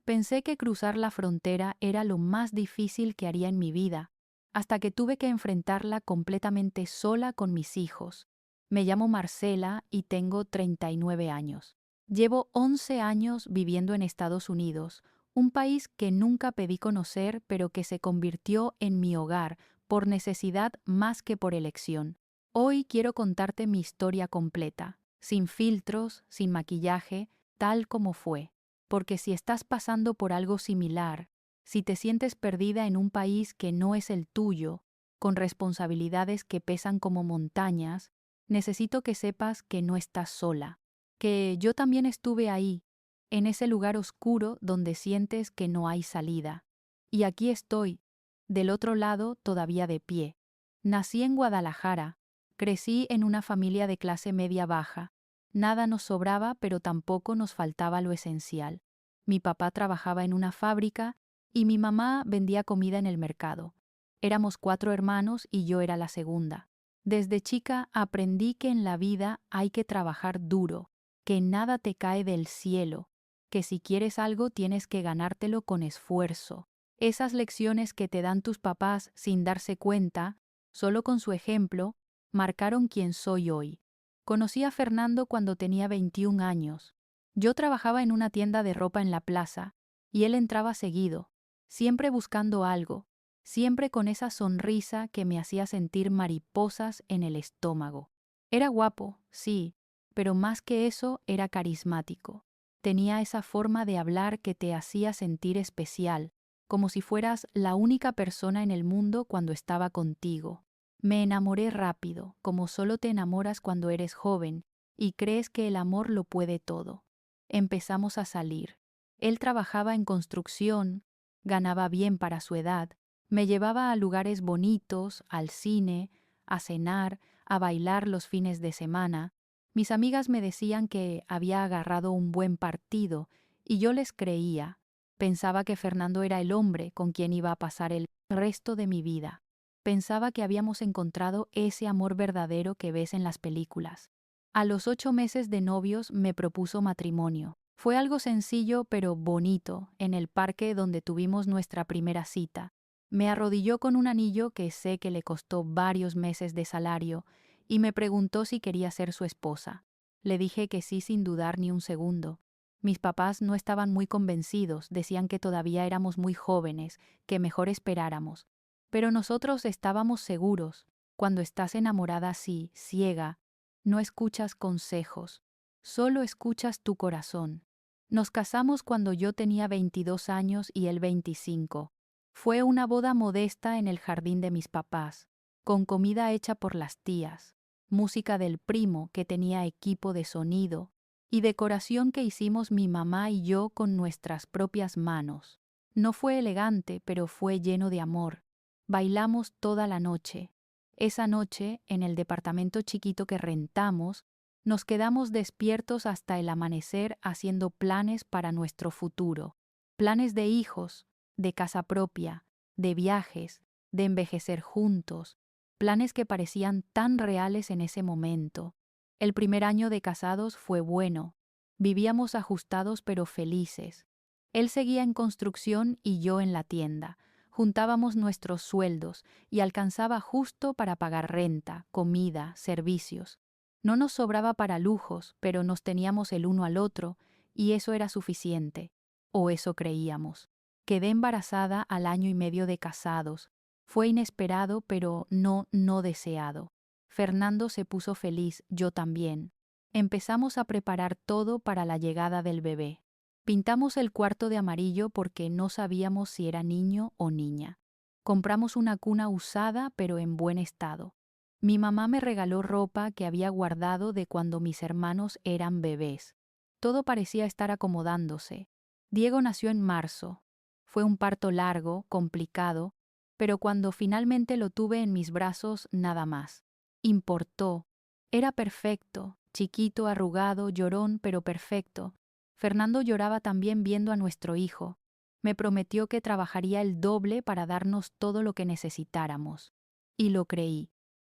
Pensé que cruzar la frontera era lo más difícil que haría en mi vida, hasta que tuve que enfrentarla completamente sola con mis hijos. Me llamo Marcela y tengo 39 años. Llevo 11 años viviendo en Estados Unidos, un país que nunca pedí conocer, pero que se convirtió en mi hogar por necesidad más que por elección. Hoy quiero contarte mi historia completa, sin filtros, sin maquillaje, tal como fue. Porque si estás pasando por algo similar, si te sientes perdida en un país que no es el tuyo, con responsabilidades que pesan como montañas, necesito que sepas que no estás sola, que yo también estuve ahí, en ese lugar oscuro donde sientes que no hay salida. Y aquí estoy, del otro lado todavía de pie. Nací en Guadalajara, crecí en una familia de clase media baja. Nada nos sobraba, pero tampoco nos faltaba lo esencial. Mi papá trabajaba en una fábrica y mi mamá vendía comida en el mercado. Éramos 4 hermanos y yo era la segunda. Desde chica aprendí que en la vida hay que trabajar duro, que nada te cae del cielo, que si quieres algo tienes que ganártelo con esfuerzo. Esas lecciones que te dan tus papás sin darse cuenta, solo con su ejemplo, marcaron quién soy hoy. Conocí a Fernando cuando tenía 21 años. Yo trabajaba en una tienda de ropa en la plaza, y él entraba seguido, siempre buscando algo, siempre con esa sonrisa que me hacía sentir mariposas en el estómago. Era guapo, sí, pero más que eso era carismático. Tenía esa forma de hablar que te hacía sentir especial, como si fueras la única persona en el mundo cuando estaba contigo. Me enamoré rápido, como solo te enamoras cuando eres joven y crees que el amor lo puede todo. Empezamos a salir. Él trabajaba en construcción, ganaba bien para su edad, me llevaba a lugares bonitos, al cine, a cenar, a bailar los fines de semana. Mis amigas me decían que había agarrado un buen partido y yo les creía. Pensaba que Fernando era el hombre con quien iba a pasar el resto de mi vida. Pensaba que habíamos encontrado ese amor verdadero que ves en las películas. A los 8 meses de novios me propuso matrimonio. Fue algo sencillo pero bonito, en el parque donde tuvimos nuestra primera cita. Me arrodilló con un anillo que sé que le costó varios meses de salario y me preguntó si quería ser su esposa. Le dije que sí sin dudar ni un segundo. Mis papás no estaban muy convencidos, decían que todavía éramos muy jóvenes, que mejor esperáramos. Pero nosotros estábamos seguros. Cuando estás enamorada así, ciega, no escuchas consejos, solo escuchas tu corazón. Nos casamos cuando yo tenía 22 años y él 25. Fue una boda modesta en el jardín de mis papás, con comida hecha por las tías, música del primo que tenía equipo de sonido y decoración que hicimos mi mamá y yo con nuestras propias manos. No fue elegante, pero fue lleno de amor. Bailamos toda la noche. Esa noche, en el departamento chiquito que rentamos, nos quedamos despiertos hasta el amanecer haciendo planes para nuestro futuro. Planes de hijos, de casa propia, de viajes, de envejecer juntos. Planes que parecían tan reales en ese momento. El primer año de casados fue bueno. Vivíamos ajustados pero felices. Él seguía en construcción y yo en la tienda. Juntábamos nuestros sueldos y alcanzaba justo para pagar renta, comida, servicios. No nos sobraba para lujos, pero nos teníamos el uno al otro, y eso era suficiente. O eso creíamos. Quedé embarazada al año y medio de casados. Fue inesperado, pero no deseado. Fernando se puso feliz, yo también. Empezamos a preparar todo para la llegada del bebé. Pintamos el cuarto de amarillo porque no sabíamos si era niño o niña. Compramos una cuna usada pero en buen estado. Mi mamá me regaló ropa que había guardado de cuando mis hermanos eran bebés. Todo parecía estar acomodándose. Diego nació en marzo. Fue un parto largo, complicado, pero cuando finalmente lo tuve en mis brazos, nada más. Importó. Era perfecto, chiquito, arrugado, llorón, pero perfecto. Fernando lloraba también viendo a nuestro hijo. Me prometió que trabajaría el doble para darnos todo lo que necesitáramos. Y lo creí.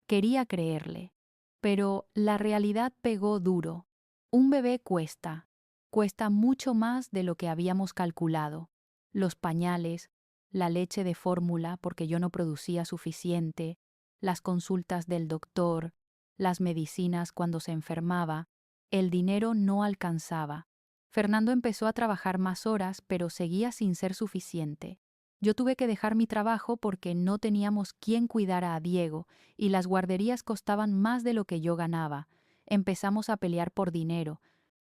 Quería creerle. Pero la realidad pegó duro. Un bebé cuesta. Cuesta mucho más de lo que habíamos calculado. Los pañales, la leche de fórmula porque yo no producía suficiente, las consultas del doctor, las medicinas cuando se enfermaba, el dinero no alcanzaba. Fernando empezó a trabajar más horas, pero seguía sin ser suficiente. Yo tuve que dejar mi trabajo porque no teníamos quien cuidara a Diego y las guarderías costaban más de lo que yo ganaba. Empezamos a pelear por dinero,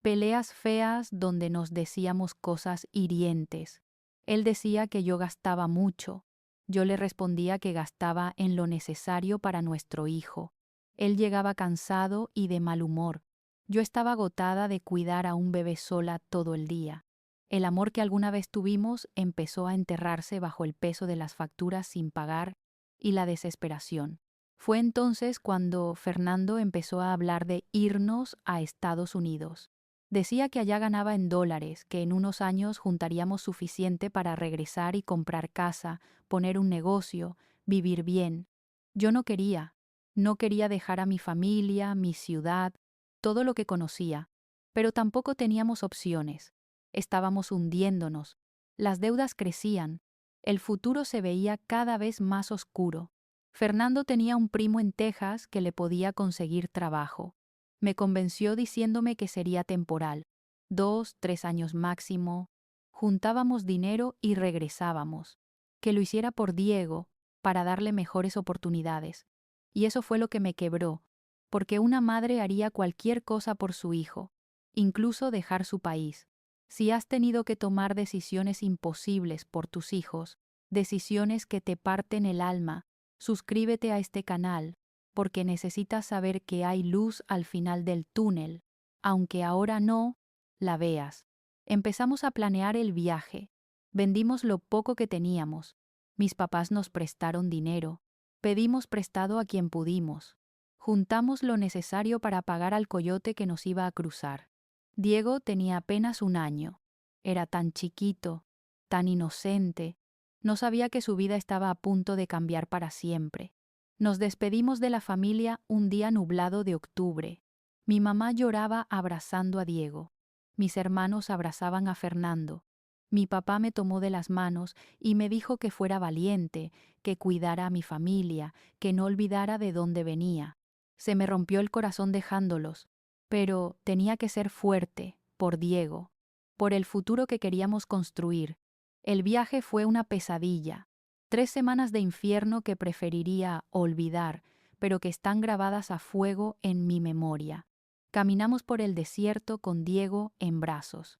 peleas feas donde nos decíamos cosas hirientes. Él decía que yo gastaba mucho. Yo le respondía que gastaba en lo necesario para nuestro hijo. Él llegaba cansado y de mal humor. Yo estaba agotada de cuidar a un bebé sola todo el día. El amor que alguna vez tuvimos empezó a enterrarse bajo el peso de las facturas sin pagar y la desesperación. Fue entonces cuando Fernando empezó a hablar de irnos a Estados Unidos. Decía que allá ganaba en dólares, que en unos años juntaríamos suficiente para regresar y comprar casa, poner un negocio, vivir bien. Yo no quería. No quería dejar a mi familia, mi ciudad, todo lo que conocía. Pero tampoco teníamos opciones. Estábamos hundiéndonos. Las deudas crecían. El futuro se veía cada vez más oscuro. Fernando tenía un primo en Texas que le podía conseguir trabajo. Me convenció diciéndome que sería temporal, 2, 3 años máximo. Juntábamos dinero y regresábamos. Que lo hiciera por Diego, para darle mejores oportunidades. Y eso fue lo que me quebró, porque una madre haría cualquier cosa por su hijo, incluso dejar su país. Si has tenido que tomar decisiones imposibles por tus hijos, decisiones que te parten el alma, suscríbete a este canal, porque necesitas saber que hay luz al final del túnel, aunque ahora no la veas. Empezamos a planear el viaje. Vendimos lo poco que teníamos. Mis papás nos prestaron dinero. Pedimos prestado a quien pudimos. Juntamos lo necesario para pagar al coyote que nos iba a cruzar. Diego tenía apenas 1 año. Era tan chiquito, tan inocente. No sabía que su vida estaba a punto de cambiar para siempre. Nos despedimos de la familia un día nublado de octubre. Mi mamá lloraba abrazando a Diego. Mis hermanos abrazaban a Fernando. Mi papá me tomó de las manos y me dijo que fuera valiente, que cuidara a mi familia, que no olvidara de dónde venía. Se me rompió el corazón dejándolos, pero tenía que ser fuerte, por Diego, por el futuro que queríamos construir. El viaje fue una pesadilla. 3 semanas de infierno que preferiría olvidar, pero que están grabadas a fuego en mi memoria. Caminamos por el desierto con Diego en brazos.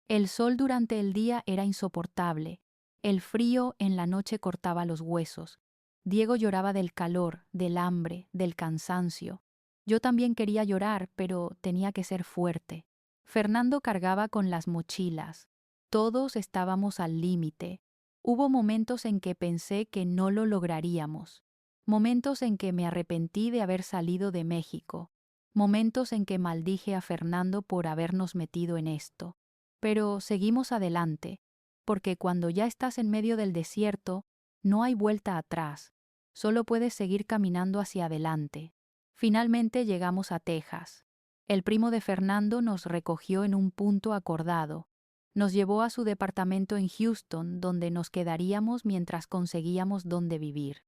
El sol durante el día era insoportable. El frío en la noche cortaba los huesos. Diego lloraba del calor, del hambre, del cansancio. Yo también quería llorar, pero tenía que ser fuerte. Fernando cargaba con las mochilas. Todos estábamos al límite. Hubo momentos en que pensé que no lo lograríamos. Momentos en que me arrepentí de haber salido de México. Momentos en que maldije a Fernando por habernos metido en esto. Pero seguimos adelante, porque cuando ya estás en medio del desierto, no hay vuelta atrás. Solo puedes seguir caminando hacia adelante. Finalmente llegamos a Texas. El primo de Fernando nos recogió en un punto acordado. Nos llevó a su departamento en Houston, donde nos quedaríamos mientras conseguíamos dónde vivir.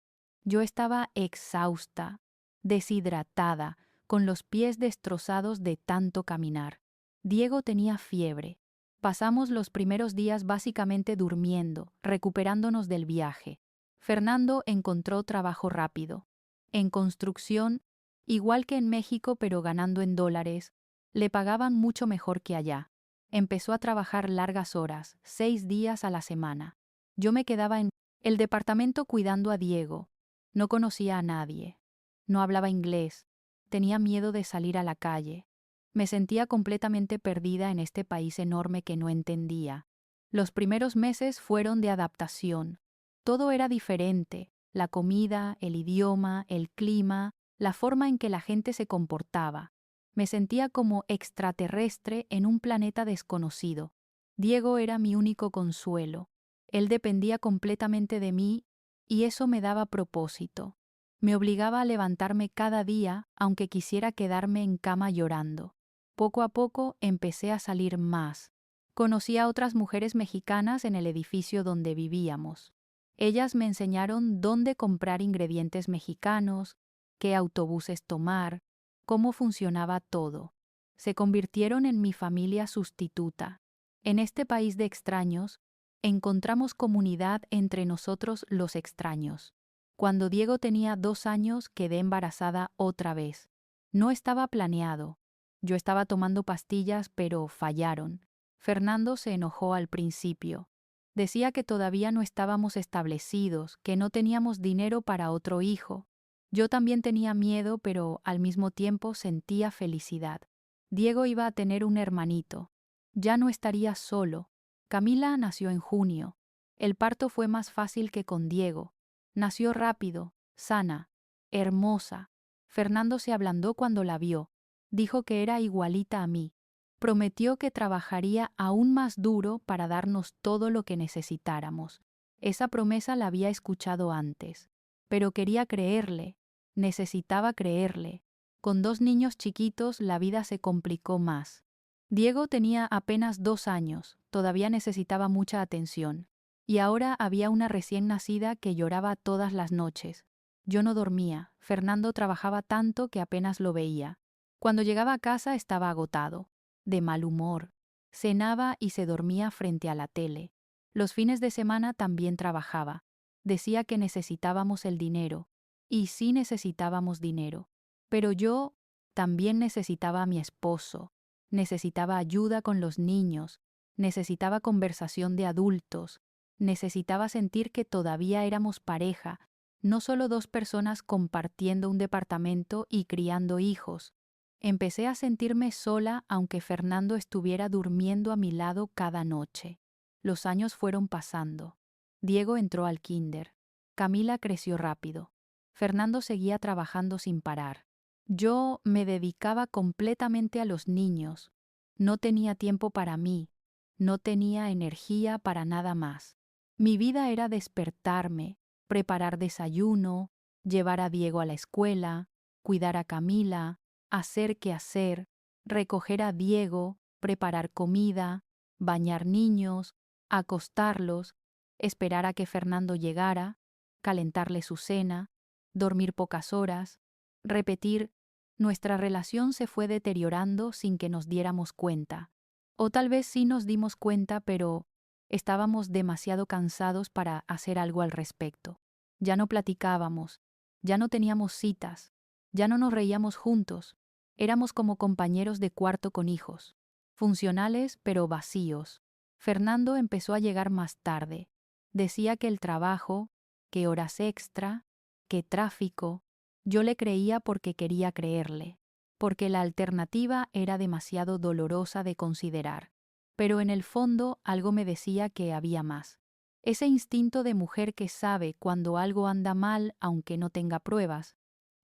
Yo estaba exhausta, deshidratada, con los pies destrozados de tanto caminar. Diego tenía fiebre. Pasamos los primeros días básicamente durmiendo, recuperándonos del viaje. Fernando encontró trabajo rápido. En construcción, igual que en México pero ganando en dólares, le pagaban mucho mejor que allá. Empezó a trabajar largas horas, 6 días a la semana. Yo me quedaba en el departamento cuidando a Diego. No conocía a nadie. No hablaba inglés. Tenía miedo de salir a la calle. Me sentía completamente perdida en este país enorme que no entendía. Los primeros meses fueron de adaptación. Todo era diferente: la comida, el idioma, el clima, la forma en que la gente se comportaba. Me sentía como extraterrestre en un planeta desconocido. Diego era mi único consuelo. Él dependía completamente de mí y eso me daba propósito. Me obligaba a levantarme cada día, aunque quisiera quedarme en cama llorando. Poco a poco empecé a salir más. Conocí a otras mujeres mexicanas en el edificio donde vivíamos. Ellas me enseñaron dónde comprar ingredientes mexicanos, qué autobuses tomar, cómo funcionaba todo. Se convirtieron en mi familia sustituta. En este país de extraños, encontramos comunidad entre nosotros los extraños. Cuando Diego tenía 2 años, quedé embarazada otra vez. No estaba planeado. Yo estaba tomando pastillas, pero fallaron. Fernando se enojó al principio. Decía que todavía no estábamos establecidos, que no teníamos dinero para otro hijo. Yo también tenía miedo, pero al mismo tiempo sentía felicidad. Diego iba a tener un hermanito. Ya no estaría solo. Camila nació en junio. El parto fue más fácil que con Diego. Nació rápido, sana, hermosa. Fernando se ablandó cuando la vio. Dijo que era igualita a mí. Prometió que trabajaría aún más duro para darnos todo lo que necesitáramos. Esa promesa la había escuchado antes. Pero quería creerle. Necesitaba creerle. Con 2 niños chiquitos la vida se complicó más. Diego tenía apenas 2 años, todavía necesitaba mucha atención. Y ahora había una recién nacida que lloraba todas las noches. Yo no dormía, Fernando trabajaba tanto que apenas lo veía. Cuando llegaba a casa estaba agotado, de mal humor. Cenaba y se dormía frente a la tele. Los fines de semana también trabajaba. Decía que necesitábamos el dinero. Y sí necesitábamos dinero. Pero yo también necesitaba a mi esposo. Necesitaba ayuda con los niños. Necesitaba conversación de adultos. Necesitaba sentir que todavía éramos pareja, no solo 2 personas compartiendo un departamento y criando hijos. Empecé a sentirme sola aunque Fernando estuviera durmiendo a mi lado cada noche. Los años fueron pasando. Diego entró al kinder. Camila creció rápido. Fernando seguía trabajando sin parar. Yo me dedicaba completamente a los niños. No tenía tiempo para mí. No tenía energía para nada más. Mi vida era despertarme, preparar desayuno, llevar a Diego a la escuela, cuidar a Camila, hacer qué hacer, recoger a Diego, preparar comida, bañar niños, acostarlos, esperar a que Fernando llegara, calentarle su cena, dormir pocas horas, repetir. Nuestra relación se fue deteriorando sin que nos diéramos cuenta. O tal vez sí nos dimos cuenta, pero estábamos demasiado cansados para hacer algo al respecto. Ya no platicábamos, ya no teníamos citas, ya no nos reíamos juntos. Éramos como compañeros de cuarto con hijos, funcionales pero vacíos. Fernando empezó a llegar más tarde. Decía que el trabajo, que horas extra, que tráfico. Yo le creía porque quería creerle, porque la alternativa era demasiado dolorosa de considerar. Pero en el fondo algo me decía que había más. Ese instinto de mujer que sabe cuando algo anda mal aunque no tenga pruebas.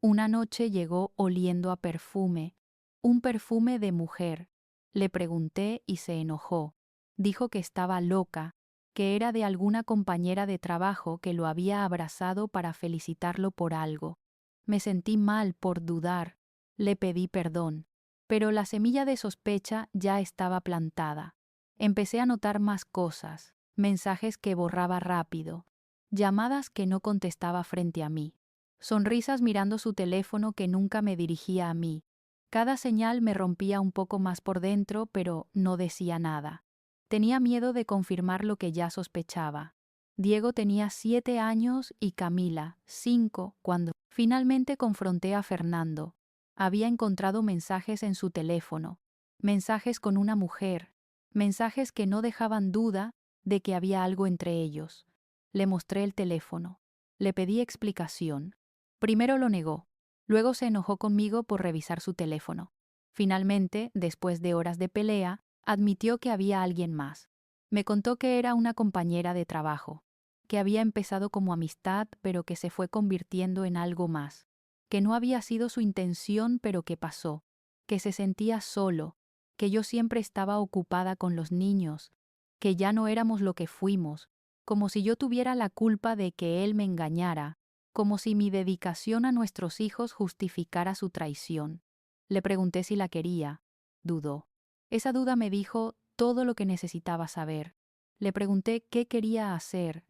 Una noche llegó oliendo a perfume, un perfume de mujer. Le pregunté y se enojó. Dijo que estaba loca, que era de alguna compañera de trabajo que lo había abrazado para felicitarlo por algo. Me sentí mal por dudar. Le pedí perdón. Pero la semilla de sospecha ya estaba plantada. Empecé a notar más cosas, mensajes que borraba rápido, llamadas que no contestaba frente a mí, sonrisas mirando su teléfono que nunca me dirigía a mí. Cada señal me rompía un poco más por dentro, pero no decía nada. Tenía miedo de confirmar lo que ya sospechaba. Diego tenía 7 años y Camila, 5, cuando finalmente confronté a Fernando. Había encontrado mensajes en su teléfono, mensajes con una mujer, mensajes que no dejaban duda de que había algo entre ellos. Le mostré el teléfono. Le pedí explicación. Primero lo negó. Luego se enojó conmigo por revisar su teléfono. Finalmente, después de horas de pelea, admitió que había alguien más. Me contó que era una compañera de trabajo, que había empezado como amistad pero que se fue convirtiendo en algo más, que no había sido su intención pero que pasó, que se sentía solo, que yo siempre estaba ocupada con los niños, que ya no éramos lo que fuimos, como si yo tuviera la culpa de que él me engañara, como si mi dedicación a nuestros hijos justificara su traición. Le pregunté si la quería. Dudó. Esa duda me dijo todo lo que necesitaba saber. Le pregunté qué quería hacer.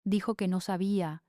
Dijo que no sabía,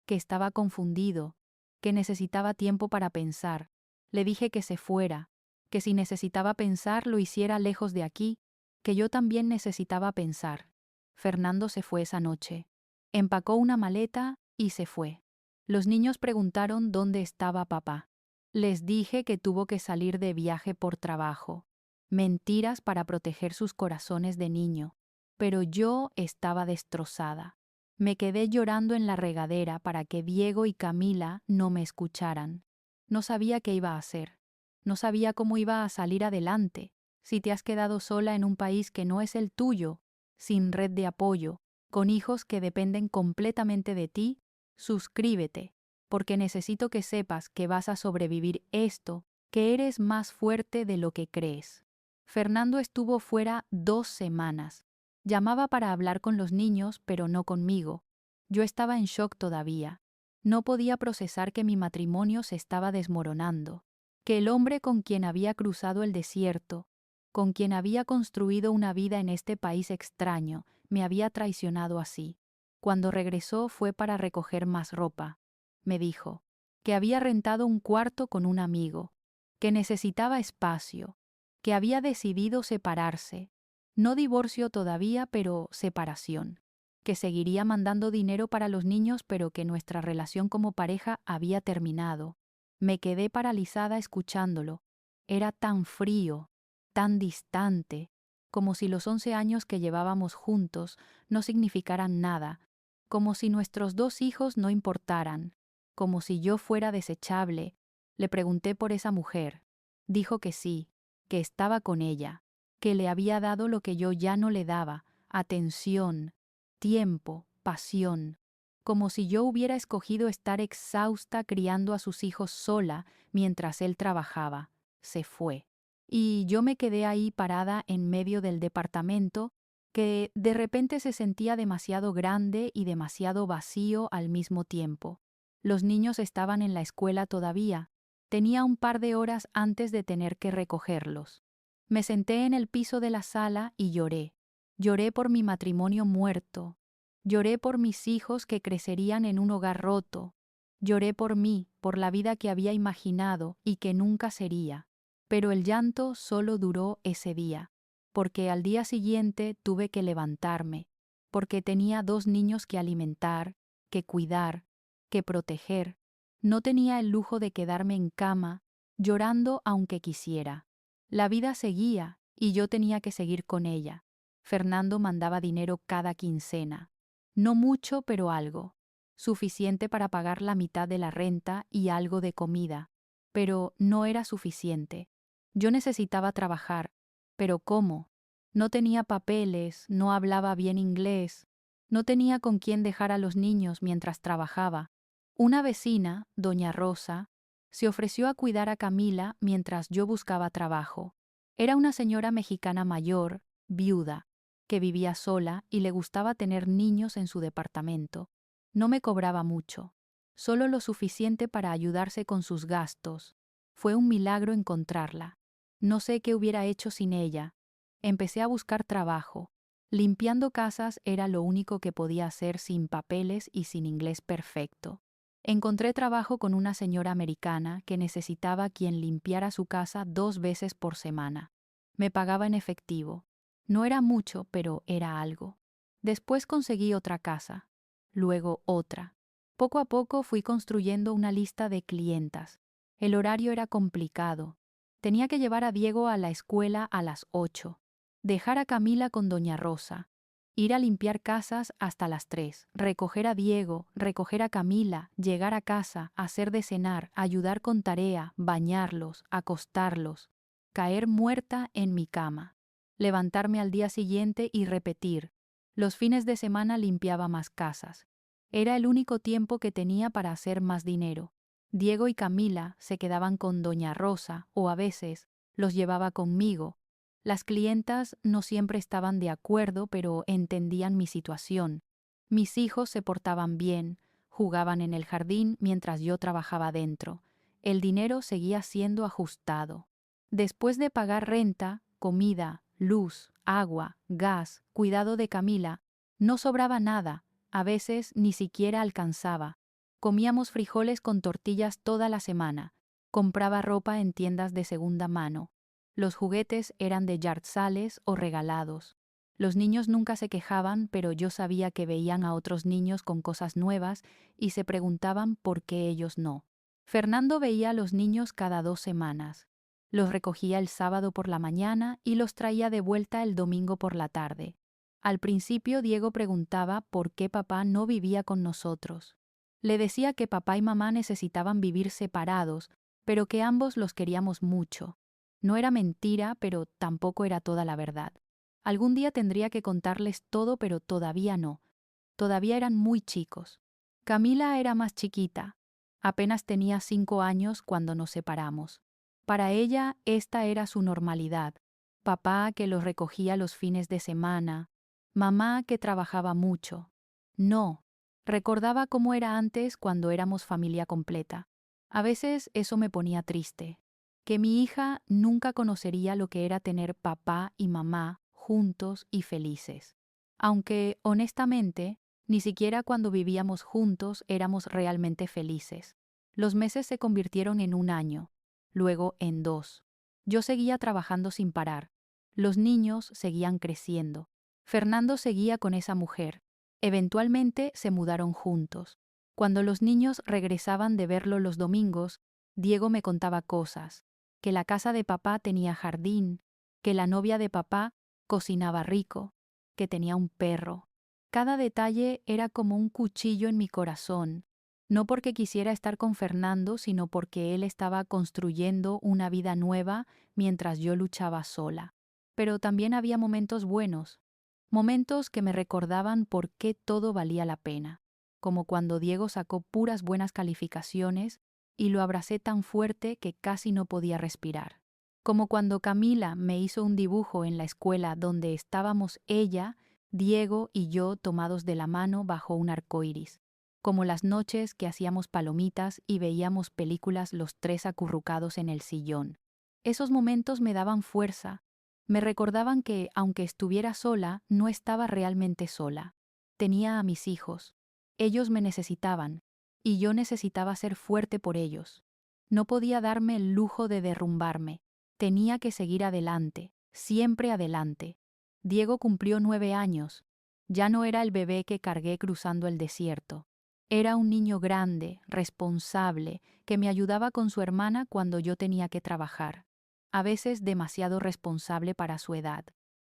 que estaba confundido, que necesitaba tiempo para pensar. Le dije que se fuera, que si necesitaba pensar lo hiciera lejos de aquí, que yo también necesitaba pensar. Fernando se fue esa noche. Empacó una maleta y se fue. Los niños preguntaron dónde estaba papá. Les dije que tuvo que salir de viaje por trabajo. Mentiras para proteger sus corazones de niño. Pero yo estaba destrozada. Me quedé llorando en la regadera para que Diego y Camila no me escucharan. No sabía qué iba a hacer. No sabía cómo iba a salir adelante. Si te has quedado sola en un país que no es el tuyo, sin red de apoyo, con hijos que dependen completamente de ti, suscríbete, porque necesito que sepas que vas a sobrevivir esto, que eres más fuerte de lo que crees. Fernando estuvo fuera 2 semanas. Llamaba para hablar con los niños, pero no conmigo. Yo estaba en shock todavía. No podía procesar que mi matrimonio se estaba desmoronando, que el hombre con quien había cruzado el desierto, con quien había construido una vida en este país extraño, me había traicionado así. Cuando regresó fue para recoger más ropa. Me dijo que había rentado un cuarto con un amigo, que necesitaba espacio, que había decidido separarse. No divorcio todavía, pero separación. Que seguiría mandando dinero para los niños, pero que nuestra relación como pareja había terminado. Me quedé paralizada escuchándolo. Era tan frío, tan distante, como si los 11 años que llevábamos juntos no significaran nada, como si nuestros 2 hijos no importaran, como si yo fuera desechable. Le pregunté por esa mujer. Dijo que sí, que estaba con ella, que le había dado lo que yo ya no le daba, atención, tiempo, pasión, como si yo hubiera escogido estar exhausta criando a sus hijos sola mientras él trabajaba. Se fue. Y yo me quedé ahí parada en medio del departamento, que de repente se sentía demasiado grande y demasiado vacío al mismo tiempo. Los niños estaban en la escuela todavía. Tenía un par de horas antes de tener que recogerlos. Me senté en el piso de la sala y lloré. Lloré por mi matrimonio muerto. Lloré por mis hijos que crecerían en un hogar roto. Lloré por mí, por la vida que había imaginado y que nunca sería. Pero el llanto solo duró ese día, porque al día siguiente tuve que levantarme, porque tenía 2 niños que alimentar, que cuidar, que proteger. No tenía el lujo de quedarme en cama, llorando aunque quisiera. La vida seguía y yo tenía que seguir con ella. Fernando mandaba dinero cada quincena. No mucho, pero algo. Suficiente para pagar la mitad de la renta y algo de comida. Pero no era suficiente. Yo necesitaba trabajar. ¿Pero cómo? No tenía papeles, no hablaba bien inglés, no tenía con quién dejar a los niños mientras trabajaba. Una vecina, doña Rosa, se ofreció a cuidar a Camila mientras yo buscaba trabajo. Era una señora mexicana mayor, viuda, que vivía sola y le gustaba tener niños en su departamento. No me cobraba mucho, solo lo suficiente para ayudarse con sus gastos. Fue un milagro encontrarla. No sé qué hubiera hecho sin ella. Empecé a buscar trabajo. Limpiando casas era lo único que podía hacer sin papeles y sin inglés perfecto. Encontré trabajo con una señora americana que necesitaba quien limpiara su casa 2 veces por semana. Me pagaba en efectivo. No era mucho, pero era algo. Después conseguí otra casa. Luego otra. Poco a poco fui construyendo una lista de clientas. El horario era complicado. Tenía que llevar a Diego a la escuela a las 8. Dejar a Camila con doña Rosa. Ir a limpiar casas hasta las 3, recoger a Diego, recoger a Camila, llegar a casa, hacer de cenar, ayudar con tarea, bañarlos, acostarlos, caer muerta en mi cama, levantarme al día siguiente y repetir. Los fines de semana limpiaba más casas. Era el único tiempo que tenía para hacer más dinero. Diego y Camila se quedaban con doña Rosa o a veces los llevaba conmigo. Las clientas no siempre estaban de acuerdo, pero entendían mi situación. Mis hijos se portaban bien, jugaban en el jardín mientras yo trabajaba dentro. El dinero seguía siendo ajustado. Después de pagar renta, comida, luz, agua, gas, cuidado de Camila, no sobraba nada, a veces ni siquiera alcanzaba. Comíamos frijoles con tortillas toda la semana. Compraba ropa en tiendas de segunda mano. Los juguetes eran de yartzales o regalados. Los niños nunca se quejaban, pero yo sabía que veían a otros niños con cosas nuevas y se preguntaban por qué ellos no. Fernando veía a los niños cada 2 semanas. Los recogía el sábado por la mañana y los traía de vuelta el domingo por la tarde. Al principio Diego preguntaba por qué papá no vivía con nosotros. Le decía que papá y mamá necesitaban vivir separados, pero que ambos los queríamos mucho. No era mentira, pero tampoco era toda la verdad. Algún día tendría que contarles todo, pero todavía no. Todavía eran muy chicos. Camila era más chiquita. Apenas tenía 5 años cuando nos separamos. Para ella, esta era su normalidad. Papá que los recogía los fines de semana. Mamá que trabajaba mucho. No. Recordaba cómo era antes cuando éramos familia completa. A veces eso me ponía triste. Que mi hija nunca conocería lo que era tener papá y mamá juntos y felices. Aunque, honestamente, ni siquiera cuando vivíamos juntos éramos realmente felices. Los meses se convirtieron en 1 año, luego en 2. Yo seguía trabajando sin parar. Los niños seguían creciendo. Fernando seguía con esa mujer. Eventualmente se mudaron juntos. Cuando los niños regresaban de verlo los domingos, Diego me contaba cosas, que la casa de papá tenía jardín, que la novia de papá cocinaba rico, que tenía un perro. Cada detalle era como un cuchillo en mi corazón, no porque quisiera estar con Fernando, sino porque él estaba construyendo una vida nueva mientras yo luchaba sola. Pero también había momentos buenos, momentos que me recordaban por qué todo valía la pena, como cuando Diego sacó puras buenas calificaciones y lo abracé tan fuerte que casi no podía respirar. Como cuando Camila me hizo un dibujo en la escuela donde estábamos ella, Diego y yo tomados de la mano bajo un arco iris. Como las noches que hacíamos palomitas y veíamos películas los tres acurrucados en el sillón. Esos momentos me daban fuerza. Me recordaban que, aunque estuviera sola, no estaba realmente sola. Tenía a mis hijos. Ellos me necesitaban, y yo necesitaba ser fuerte por ellos. No podía darme el lujo de derrumbarme. Tenía que seguir adelante, siempre adelante. Diego cumplió 9 años. Ya no era el bebé que cargué cruzando el desierto. Era un niño grande, responsable, que me ayudaba con su hermana cuando yo tenía que trabajar. A veces demasiado responsable para su edad.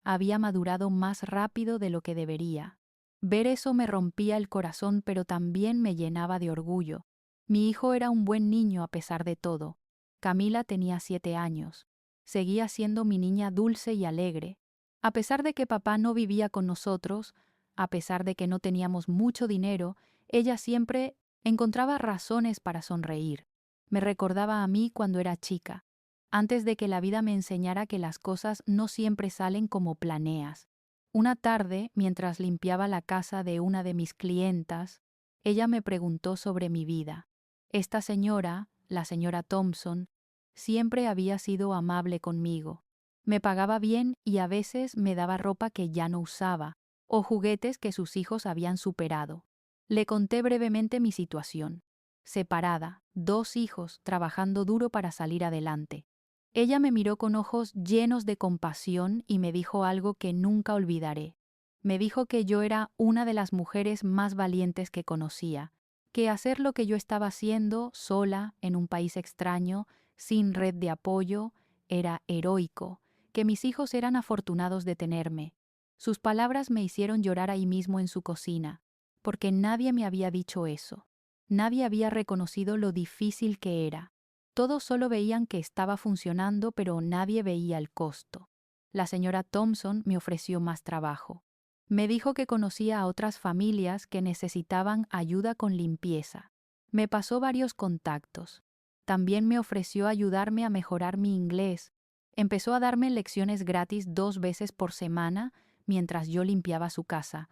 Había madurado más rápido de lo que debería. Ver eso me rompía el corazón, pero también me llenaba de orgullo. Mi hijo era un buen niño a pesar de todo. Camila tenía 7 años. Seguía siendo mi niña dulce y alegre. A pesar de que papá no vivía con nosotros, a pesar de que no teníamos mucho dinero, ella siempre encontraba razones para sonreír. Me recordaba a mí cuando era chica, antes de que la vida me enseñara que las cosas no siempre salen como planeas. Una tarde, mientras limpiaba la casa de una de mis clientas, ella me preguntó sobre mi vida. Esta señora, la señora Thompson, siempre había sido amable conmigo. Me pagaba bien y a veces me daba ropa que ya no usaba, o juguetes que sus hijos habían superado. Le conté brevemente mi situación. Separada, 2 hijos, trabajando duro para salir adelante. Ella me miró con ojos llenos de compasión y me dijo algo que nunca olvidaré. Me dijo que yo era una de las mujeres más valientes que conocía, que hacer lo que yo estaba haciendo, sola, en un país extraño, sin red de apoyo, era heroico, que mis hijos eran afortunados de tenerme. Sus palabras me hicieron llorar ahí mismo en su cocina, porque nadie me había dicho eso. Nadie había reconocido lo difícil que era. Todos solo veían que estaba funcionando, pero nadie veía el costo. La señora Thompson me ofreció más trabajo. Me dijo que conocía a otras familias que necesitaban ayuda con limpieza. Me pasó varios contactos. También me ofreció ayudarme a mejorar mi inglés. Empezó a darme lecciones gratis 2 veces por semana mientras yo limpiaba su casa.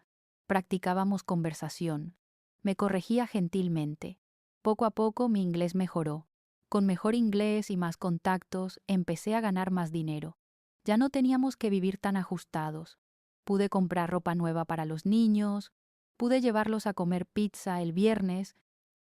Practicábamos conversación. Me corregía gentilmente. Poco a poco mi inglés mejoró. Con mejor inglés y más contactos, empecé a ganar más dinero. Ya no teníamos que vivir tan ajustados. Pude comprar ropa nueva para los niños, pude llevarlos a comer pizza el viernes,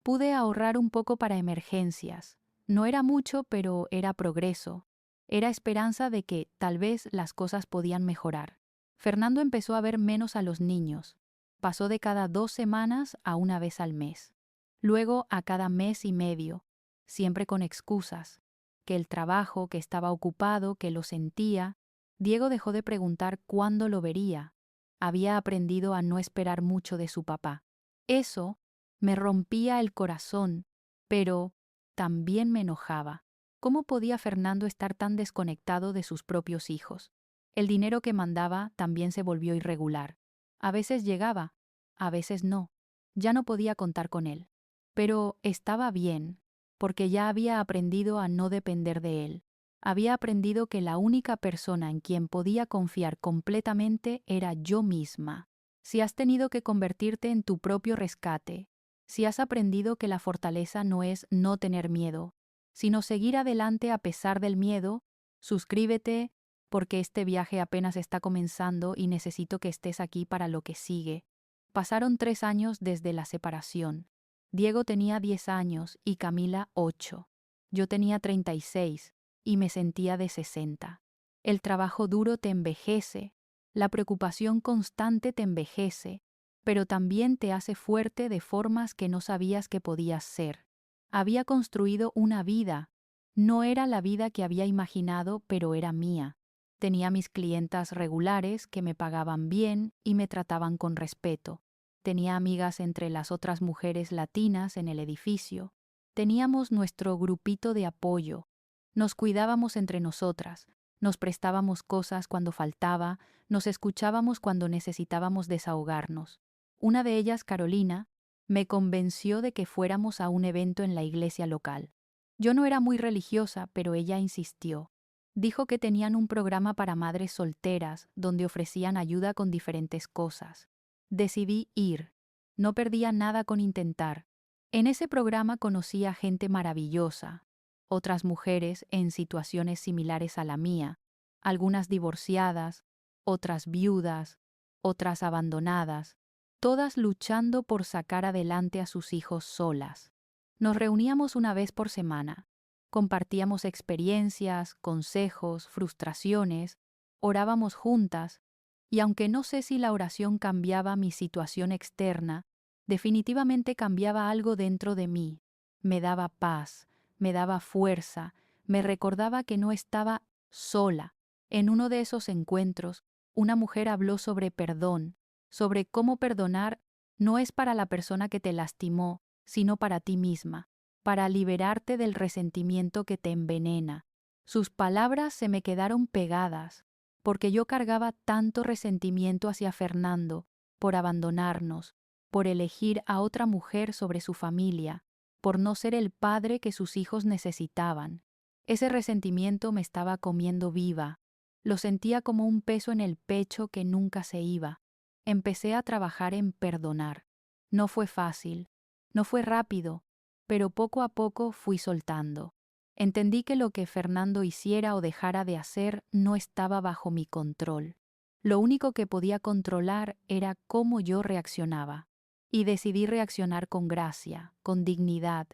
pude ahorrar un poco para emergencias. No era mucho, pero era progreso. Era esperanza de que, tal vez, las cosas podían mejorar. Fernando empezó a ver menos a los niños. Pasó de cada 2 semanas a una vez al mes. Luego a cada mes y medio, siempre con excusas. Que el trabajo, que estaba ocupado, que lo sentía. Diego dejó de preguntar cuándo lo vería. Había aprendido a no esperar mucho de su papá. Eso me rompía el corazón, pero también me enojaba. ¿Cómo podía Fernando estar tan desconectado de sus propios hijos? El dinero que mandaba también se volvió irregular. A veces llegaba, a veces no. Ya no podía contar con él. Pero estaba bien, porque ya había aprendido a no depender de él. Había aprendido que la única persona en quien podía confiar completamente era yo misma. Si has tenido que convertirte en tu propio rescate, si has aprendido que la fortaleza no es no tener miedo, sino seguir adelante a pesar del miedo, suscríbete, porque este viaje apenas está comenzando y necesito que estés aquí para lo que sigue. Pasaron 3 años desde la separación. Diego tenía 10 años y Camila 8. Yo tenía 36 y me sentía de 60. El trabajo duro te envejece, la preocupación constante te envejece, pero también te hace fuerte de formas que no sabías que podías ser. Había construido una vida. No era la vida que había imaginado, pero era mía. Tenía mis clientas regulares que me pagaban bien y me trataban con respeto. Tenía amigas entre las otras mujeres latinas en el edificio. Teníamos nuestro grupito de apoyo. Nos cuidábamos entre nosotras. Nos prestábamos cosas cuando faltaba. Nos escuchábamos cuando necesitábamos desahogarnos. Una de ellas, Carolina, me convenció de que fuéramos a un evento en la iglesia local. Yo no era muy religiosa, pero ella insistió. Dijo que tenían un programa para madres solteras donde ofrecían ayuda con diferentes cosas. Decidí ir. No perdía nada con intentar. En ese programa conocí a gente maravillosa, otras mujeres en situaciones similares a la mía, algunas divorciadas, otras viudas, otras abandonadas, todas luchando por sacar adelante a sus hijos solas. Nos reuníamos una vez por semana, compartíamos experiencias, consejos, frustraciones, orábamos juntas, y aunque no sé si la oración cambiaba mi situación externa, definitivamente cambiaba algo dentro de mí. Me daba paz, me daba fuerza, me recordaba que no estaba sola. En uno de esos encuentros, una mujer habló sobre perdón, sobre cómo perdonar no es para la persona que te lastimó, sino para ti misma, para liberarte del resentimiento que te envenena. Sus palabras se me quedaron pegadas, porque yo cargaba tanto resentimiento hacia Fernando por abandonarnos, por elegir a otra mujer sobre su familia, por no ser el padre que sus hijos necesitaban. Ese resentimiento me estaba comiendo viva. Lo sentía como un peso en el pecho que nunca se iba. Empecé a trabajar en perdonar. No fue fácil, no fue rápido, pero poco a poco fui soltando. Entendí que lo que Fernando hiciera o dejara de hacer no estaba bajo mi control. Lo único que podía controlar era cómo yo reaccionaba. Y decidí reaccionar con gracia, con dignidad,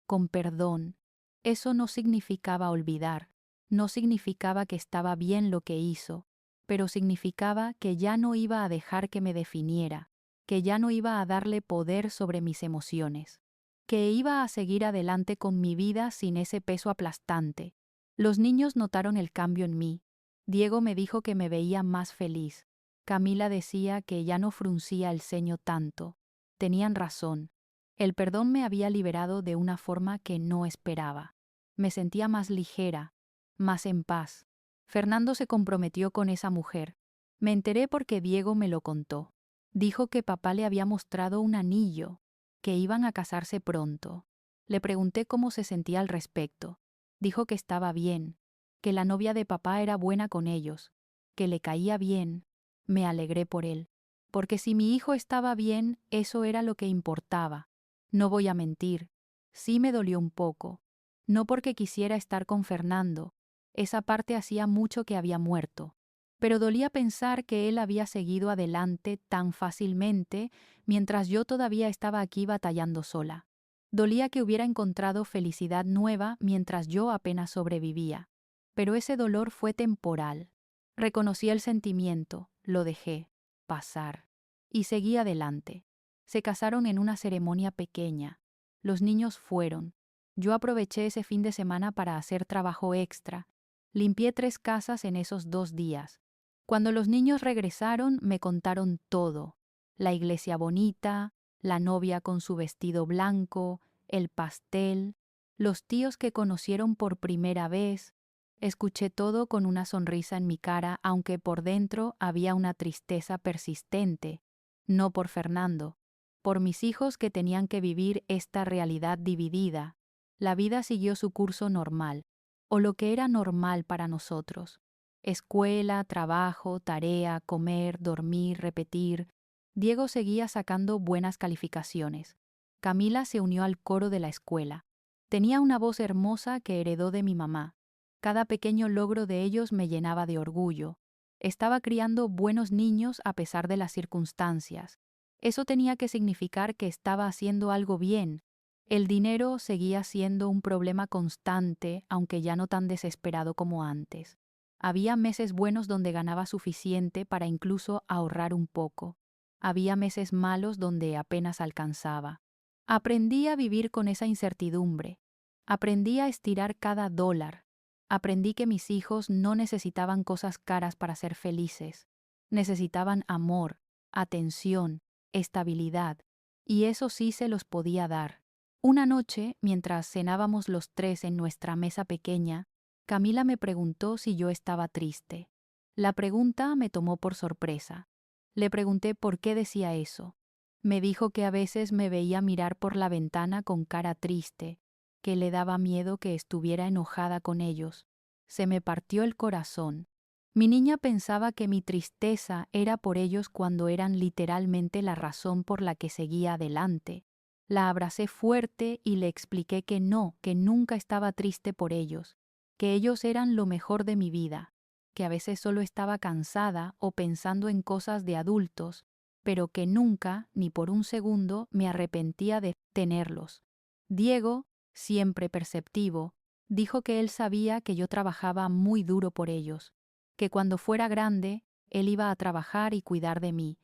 con perdón. Eso no significaba olvidar, no significaba que estaba bien lo que hizo, pero significaba que ya no iba a dejar que me definiera, que ya no iba a darle poder sobre mis emociones, que iba a seguir adelante con mi vida sin ese peso aplastante. Los niños notaron el cambio en mí. Diego me dijo que me veía más feliz. Camila decía que ya no fruncía el ceño tanto. Tenían razón. El perdón me había liberado de una forma que no esperaba. Me sentía más ligera, más en paz. Fernando se comprometió con esa mujer. Me enteré porque Diego me lo contó. Dijo que papá le había mostrado un anillo, que iban a casarse pronto. Le pregunté cómo se sentía al respecto. Dijo que estaba bien, que la novia de papá era buena con ellos, que le caía bien. Me alegré por él, porque si mi hijo estaba bien, eso era lo que importaba. No voy a mentir, sí me dolió un poco. No porque quisiera estar con Fernando, esa parte hacía mucho que había muerto, pero dolía pensar que él había seguido adelante tan fácilmente mientras yo todavía estaba aquí batallando sola. Dolía que hubiera encontrado felicidad nueva mientras yo apenas sobrevivía. Pero ese dolor fue temporal. Reconocí el sentimiento, lo dejé pasar y seguí adelante. Se casaron en una ceremonia pequeña. Los niños fueron. Yo aproveché ese fin de semana para hacer trabajo extra. Limpié 3 casas en esos 2 días. Cuando los niños regresaron, me contaron todo. La iglesia bonita, la novia con su vestido blanco, el pastel, los tíos que conocieron por primera vez. Escuché todo con una sonrisa en mi cara, aunque por dentro había una tristeza persistente, no por Fernando, por mis hijos que tenían que vivir esta realidad dividida. La vida siguió su curso normal, o lo que era normal para nosotros. Escuela, trabajo, tarea, comer, dormir, repetir. Diego seguía sacando buenas calificaciones. Camila se unió al coro de la escuela. Tenía una voz hermosa que heredó de mi mamá. Cada pequeño logro de ellos me llenaba de orgullo. Estaba criando buenos niños a pesar de las circunstancias. Eso tenía que significar que estaba haciendo algo bien. El dinero seguía siendo un problema constante, aunque ya no tan desesperado como antes. Había meses buenos donde ganaba suficiente para incluso ahorrar un poco. Había meses malos donde apenas alcanzaba. Aprendí a vivir con esa incertidumbre. Aprendí a estirar cada dólar. Aprendí que mis hijos no necesitaban cosas caras para ser felices. Necesitaban amor, atención, estabilidad. Y eso sí se los podía dar. Una noche, mientras cenábamos los 3 en nuestra mesa pequeña, Camila me preguntó si yo estaba triste. La pregunta me tomó por sorpresa. Le pregunté por qué decía eso. Me dijo que a veces me veía mirar por la ventana con cara triste, que le daba miedo que estuviera enojada con ellos. Se me partió el corazón. Mi niña pensaba que mi tristeza era por ellos cuando eran literalmente la razón por la que seguía adelante. La abracé fuerte y le expliqué que no, que nunca estaba triste por ellos, que ellos eran lo mejor de mi vida, que a veces solo estaba cansada o pensando en cosas de adultos, pero que nunca, ni por un segundo, me arrepentía de tenerlos. Diego, siempre perceptivo, dijo que él sabía que yo trabajaba muy duro por ellos, que cuando fuera grande, él iba a trabajar y cuidar de mí,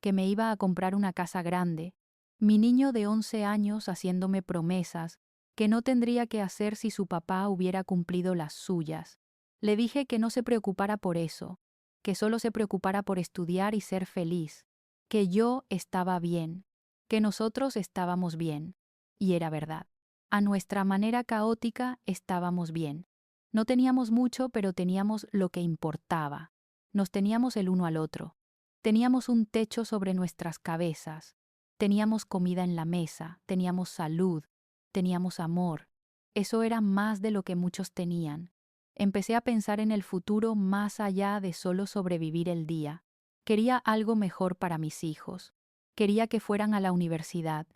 que me iba a comprar una casa grande. Mi niño de 11 años haciéndome promesas que no tendría que hacer si su papá hubiera cumplido las suyas. Le dije que no se preocupara por eso, que solo se preocupara por estudiar y ser feliz, que yo estaba bien, que nosotros estábamos bien. Y era verdad. A nuestra manera caótica estábamos bien. No teníamos mucho, pero teníamos lo que importaba. Nos teníamos el uno al otro. Teníamos un techo sobre nuestras cabezas. Teníamos comida en la mesa, teníamos salud, teníamos amor. Eso era más de lo que muchos tenían. Empecé a pensar en el futuro más allá de solo sobrevivir el día. Quería algo mejor para mis hijos. Quería que fueran a la universidad,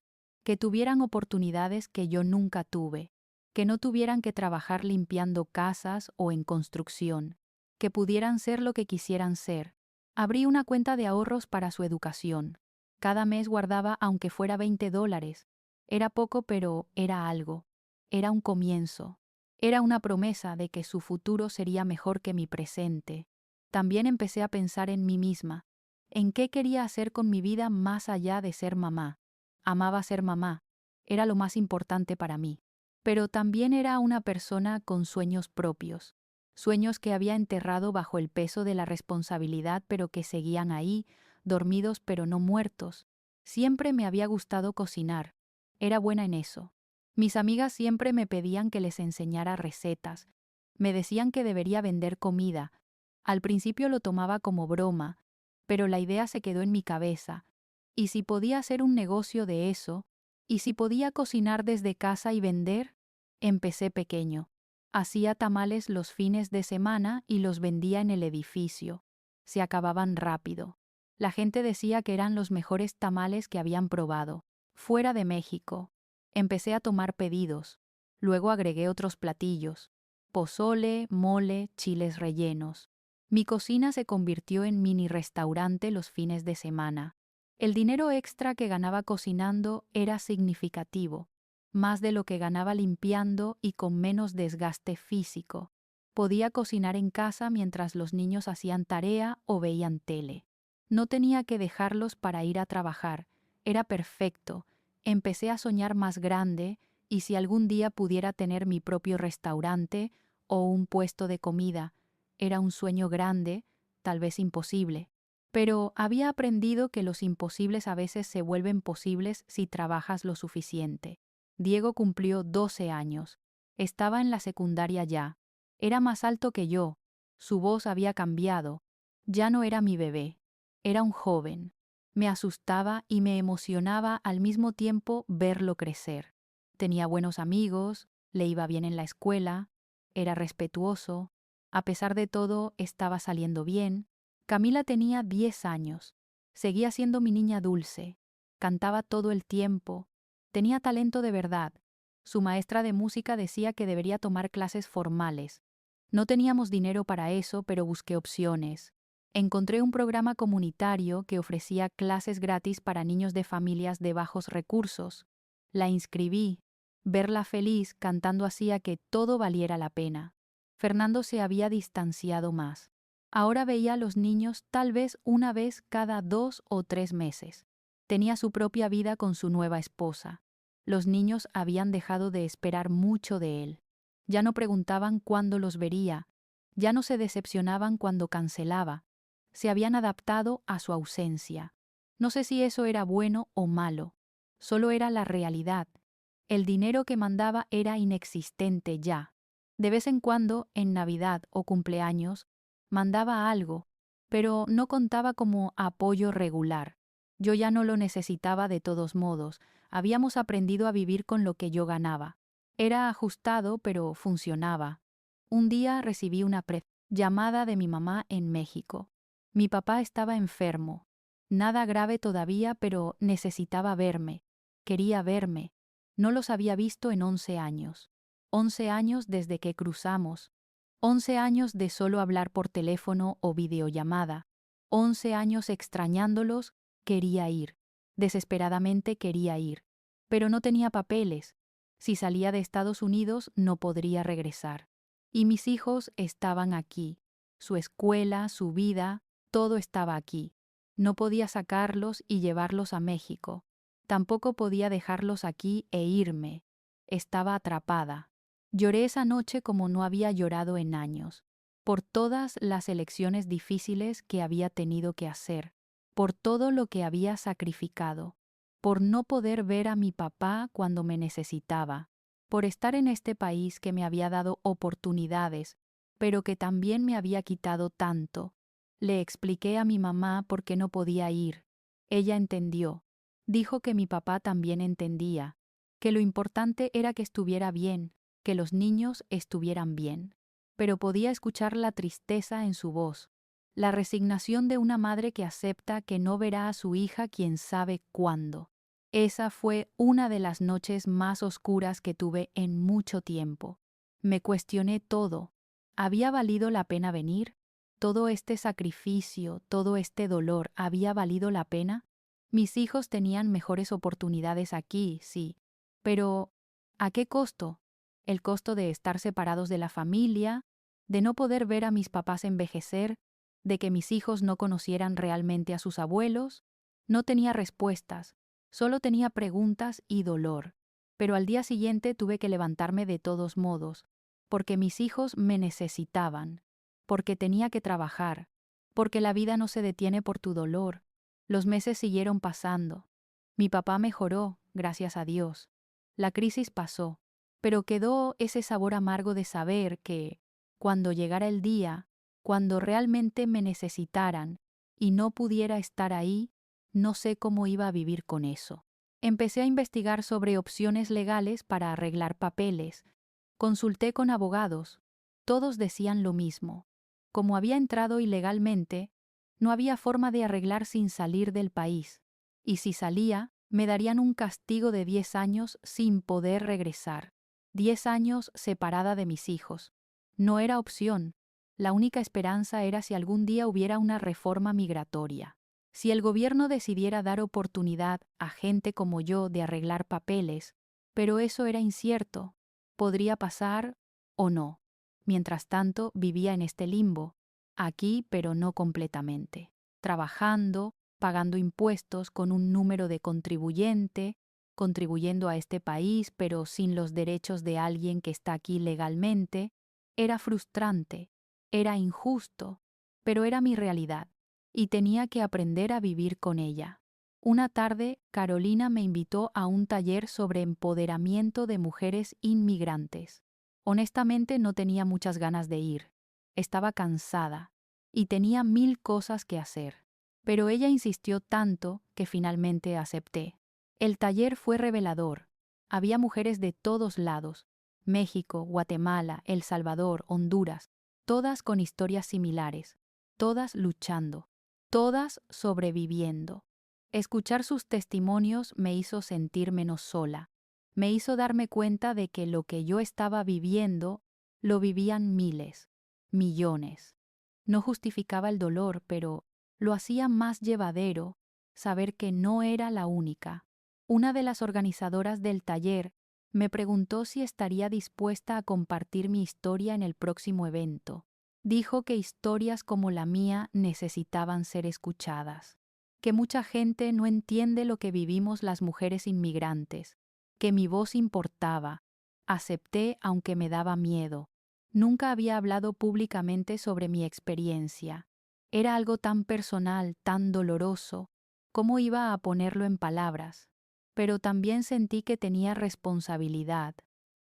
que tuvieran oportunidades que yo nunca tuve, que no tuvieran que trabajar limpiando casas o en construcción, que pudieran ser lo que quisieran ser. Abrí una cuenta de ahorros para su educación. Cada mes guardaba aunque fuera $20. Era poco, pero era algo. Era un comienzo. Era una promesa de que su futuro sería mejor que mi presente. También empecé a pensar en mí misma, en qué quería hacer con mi vida más allá de ser mamá. Amaba ser mamá. Era lo más importante para mí. Pero también era una persona con sueños propios. Sueños que había enterrado bajo el peso de la responsabilidad, pero que seguían ahí, dormidos pero no muertos. Siempre me había gustado cocinar. Era buena en eso. Mis amigas siempre me pedían que les enseñara recetas. Me decían que debería vender comida. Al principio lo tomaba como broma, pero la idea se quedó en mi cabeza. ¿Y si podía hacer un negocio de eso? ¿Y si podía cocinar desde casa y vender? Empecé pequeño. Hacía tamales los fines de semana y los vendía en el edificio. Se acababan rápido. La gente decía que eran los mejores tamales que habían probado. Fuera de México. Empecé a tomar pedidos. Luego agregué otros platillos: pozole, mole, chiles rellenos. Mi cocina se convirtió en mini restaurante los fines de semana. El dinero extra que ganaba cocinando era significativo, más de lo que ganaba limpiando y con menos desgaste físico. Podía cocinar en casa mientras los niños hacían tarea o veían tele. No tenía que dejarlos para ir a trabajar. Era perfecto. Empecé a soñar más grande, y si algún día pudiera tener mi propio restaurante o un puesto de comida. Era un sueño grande, tal vez imposible. Pero había aprendido que los imposibles a veces se vuelven posibles si trabajas lo suficiente. Diego cumplió 12 años. Estaba en la secundaria ya. Era más alto que yo. Su voz había cambiado. Ya no era mi bebé. Era un joven. Me asustaba y me emocionaba al mismo tiempo verlo crecer. Tenía buenos amigos, le iba bien en la escuela, era respetuoso. A pesar de todo, estaba saliendo bien. Camila tenía 10 años. Seguía siendo mi niña dulce. Cantaba todo el tiempo. Tenía talento de verdad. Su maestra de música decía que debería tomar clases formales. No teníamos dinero para eso, pero busqué opciones. Encontré un programa comunitario que ofrecía clases gratis para niños de familias de bajos recursos. La inscribí. Verla feliz cantando hacía que todo valiera la pena. Fernando se había distanciado más. Ahora veía a los niños tal vez una vez cada 2 o 3 meses. Tenía su propia vida con su nueva esposa. Los niños habían dejado de esperar mucho de él. Ya no preguntaban cuándo los vería. Ya no se decepcionaban cuando cancelaba. Se habían adaptado a su ausencia. No sé si eso era bueno o malo. Solo era la realidad. El dinero que mandaba era inexistente ya. De vez en cuando, en Navidad o cumpleaños, mandaba algo, pero no contaba como apoyo regular. Yo ya no lo necesitaba de todos modos. Habíamos aprendido a vivir con lo que yo ganaba. Era ajustado, pero funcionaba. Un día recibí una llamada de mi mamá en México. Mi papá estaba enfermo. Nada grave todavía, pero necesitaba verme. Quería verme. No los había visto en 11 años. 11 años desde que cruzamos. 11 años de solo hablar por teléfono o videollamada. 11 años extrañándolos. Quería ir. Desesperadamente quería ir. Pero no tenía papeles. Si salía de Estados Unidos no podría regresar. Y mis hijos estaban aquí. Su escuela, su vida, todo estaba aquí. No podía sacarlos y llevarlos a México. Tampoco podía dejarlos aquí e irme. Estaba atrapada. Lloré esa noche como no había llorado en años, por todas las elecciones difíciles que había tenido que hacer, por todo lo que había sacrificado, por no poder ver a mi papá cuando me necesitaba, por estar en este país que me había dado oportunidades, pero que también me había quitado tanto. Le expliqué a mi mamá por qué no podía ir. Ella entendió. Dijo que mi papá también entendía, que lo importante era que estuviera bien, que los niños estuvieran bien. Pero podía escuchar la tristeza en su voz, la resignación de una madre que acepta que no verá a su hija quién sabe cuándo. Esa fue una de las noches más oscuras que tuve en mucho tiempo. Me cuestioné todo. ¿Había valido la pena venir? ¿Todo este sacrificio, todo este dolor, había valido la pena? Mis hijos tenían mejores oportunidades aquí, sí, pero ¿a qué costo? El costo de estar separados de la familia, de no poder ver a mis papás envejecer, de que mis hijos no conocieran realmente a sus abuelos. No tenía respuestas, solo tenía preguntas y dolor. Pero al día siguiente tuve que levantarme de todos modos, porque mis hijos me necesitaban, porque tenía que trabajar, porque la vida no se detiene por tu dolor. Los meses siguieron pasando. Mi papá mejoró, gracias a Dios. La crisis pasó, pero quedó ese sabor amargo de saber que, cuando llegara el día, cuando realmente me necesitaran y no pudiera estar ahí, no sé cómo iba a vivir con eso. Empecé a investigar sobre opciones legales para arreglar papeles. Consulté con abogados. Todos decían lo mismo. Como había entrado ilegalmente, no había forma de arreglar sin salir del país. Y si salía, me darían un castigo de 10 años sin poder regresar. 10 años separada de mis hijos. No era opción. La única esperanza era si algún día hubiera una reforma migratoria. Si el gobierno decidiera dar oportunidad a gente como yo de arreglar papeles, pero eso era incierto. Podría pasar o no. Mientras tanto, vivía en este limbo, aquí pero no completamente, trabajando, pagando impuestos con un número de contribuyente, contribuyendo a este país pero sin los derechos de alguien que está aquí legalmente. Era frustrante, era injusto, pero era mi realidad, y tenía que aprender a vivir con ella. Una tarde, Carolina me invitó a un taller sobre empoderamiento de mujeres inmigrantes. Honestamente no tenía muchas ganas de ir. Estaba cansada y tenía 1000 cosas que hacer. Pero ella insistió tanto que finalmente acepté. El taller fue revelador. Había mujeres de todos lados: México, Guatemala, El Salvador, Honduras, todas con historias similares, todas luchando, todas sobreviviendo. Escuchar sus testimonios me hizo sentir menos sola. Me hizo darme cuenta de que lo que yo estaba viviendo lo vivían miles, millones. No justificaba el dolor, pero lo hacía más llevadero saber que no era la única. Una de las organizadoras del taller me preguntó si estaría dispuesta a compartir mi historia en el próximo evento. Dijo que historias como la mía necesitaban ser escuchadas, que mucha gente no entiende lo que vivimos las mujeres inmigrantes, que mi voz importaba. Acepté aunque me daba miedo. Nunca había hablado públicamente sobre mi experiencia. Era algo tan personal, tan doloroso. ¿Cómo iba a ponerlo en palabras? Pero también sentí que tenía responsabilidad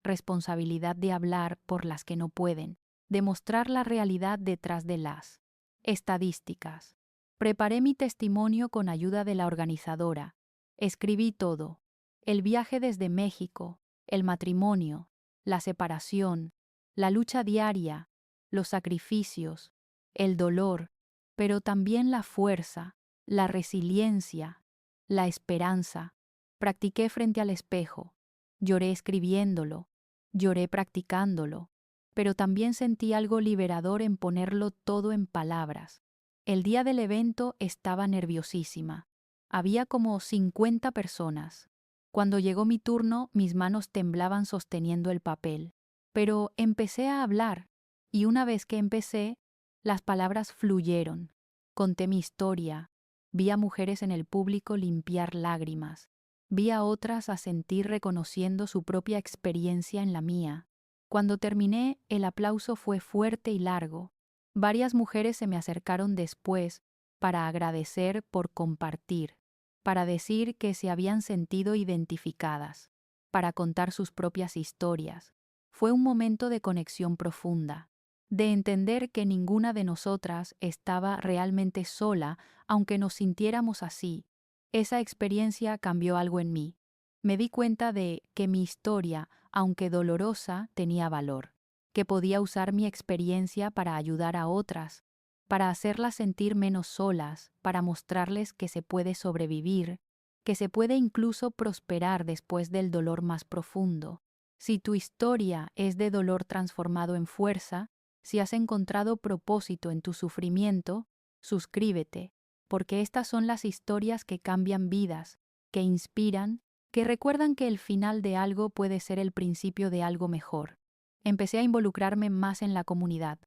de hablar por las que no pueden, de mostrar la realidad detrás de las estadísticas. Preparé mi testimonio con ayuda de la organizadora. Escribí todo: el viaje desde México, el matrimonio, la separación, la lucha diaria, los sacrificios, el dolor, pero también la fuerza, la resiliencia, la esperanza. Practiqué frente al espejo, lloré escribiéndolo, lloré practicándolo, pero también sentí algo liberador en ponerlo todo en palabras. El día del evento estaba nerviosísima. Había como 50 personas. Cuando llegó mi turno, mis manos temblaban sosteniendo el papel. Pero empecé a hablar, y una vez que empecé, las palabras fluyeron. Conté mi historia. Vi a mujeres en el público limpiar lágrimas. Vi a otras asentir reconociendo su propia experiencia en la mía. Cuando terminé, el aplauso fue fuerte y largo. Varias mujeres se me acercaron después para agradecer por compartir, para decir que se habían sentido identificadas, para contar sus propias historias. Fue un momento de conexión profunda, de entender que ninguna de nosotras estaba realmente sola, aunque nos sintiéramos así. Esa experiencia cambió algo en mí. Me di cuenta de que mi historia, aunque dolorosa, tenía valor, que podía usar mi experiencia para ayudar a otras, para hacerlas sentir menos solas, para mostrarles que se puede sobrevivir, que se puede incluso prosperar después del dolor más profundo. Si tu historia es de dolor transformado en fuerza, si has encontrado propósito en tu sufrimiento, suscríbete, porque estas son las historias que cambian vidas, que inspiran, que recuerdan que el final de algo puede ser el principio de algo mejor. Empecé a involucrarme más en la comunidad.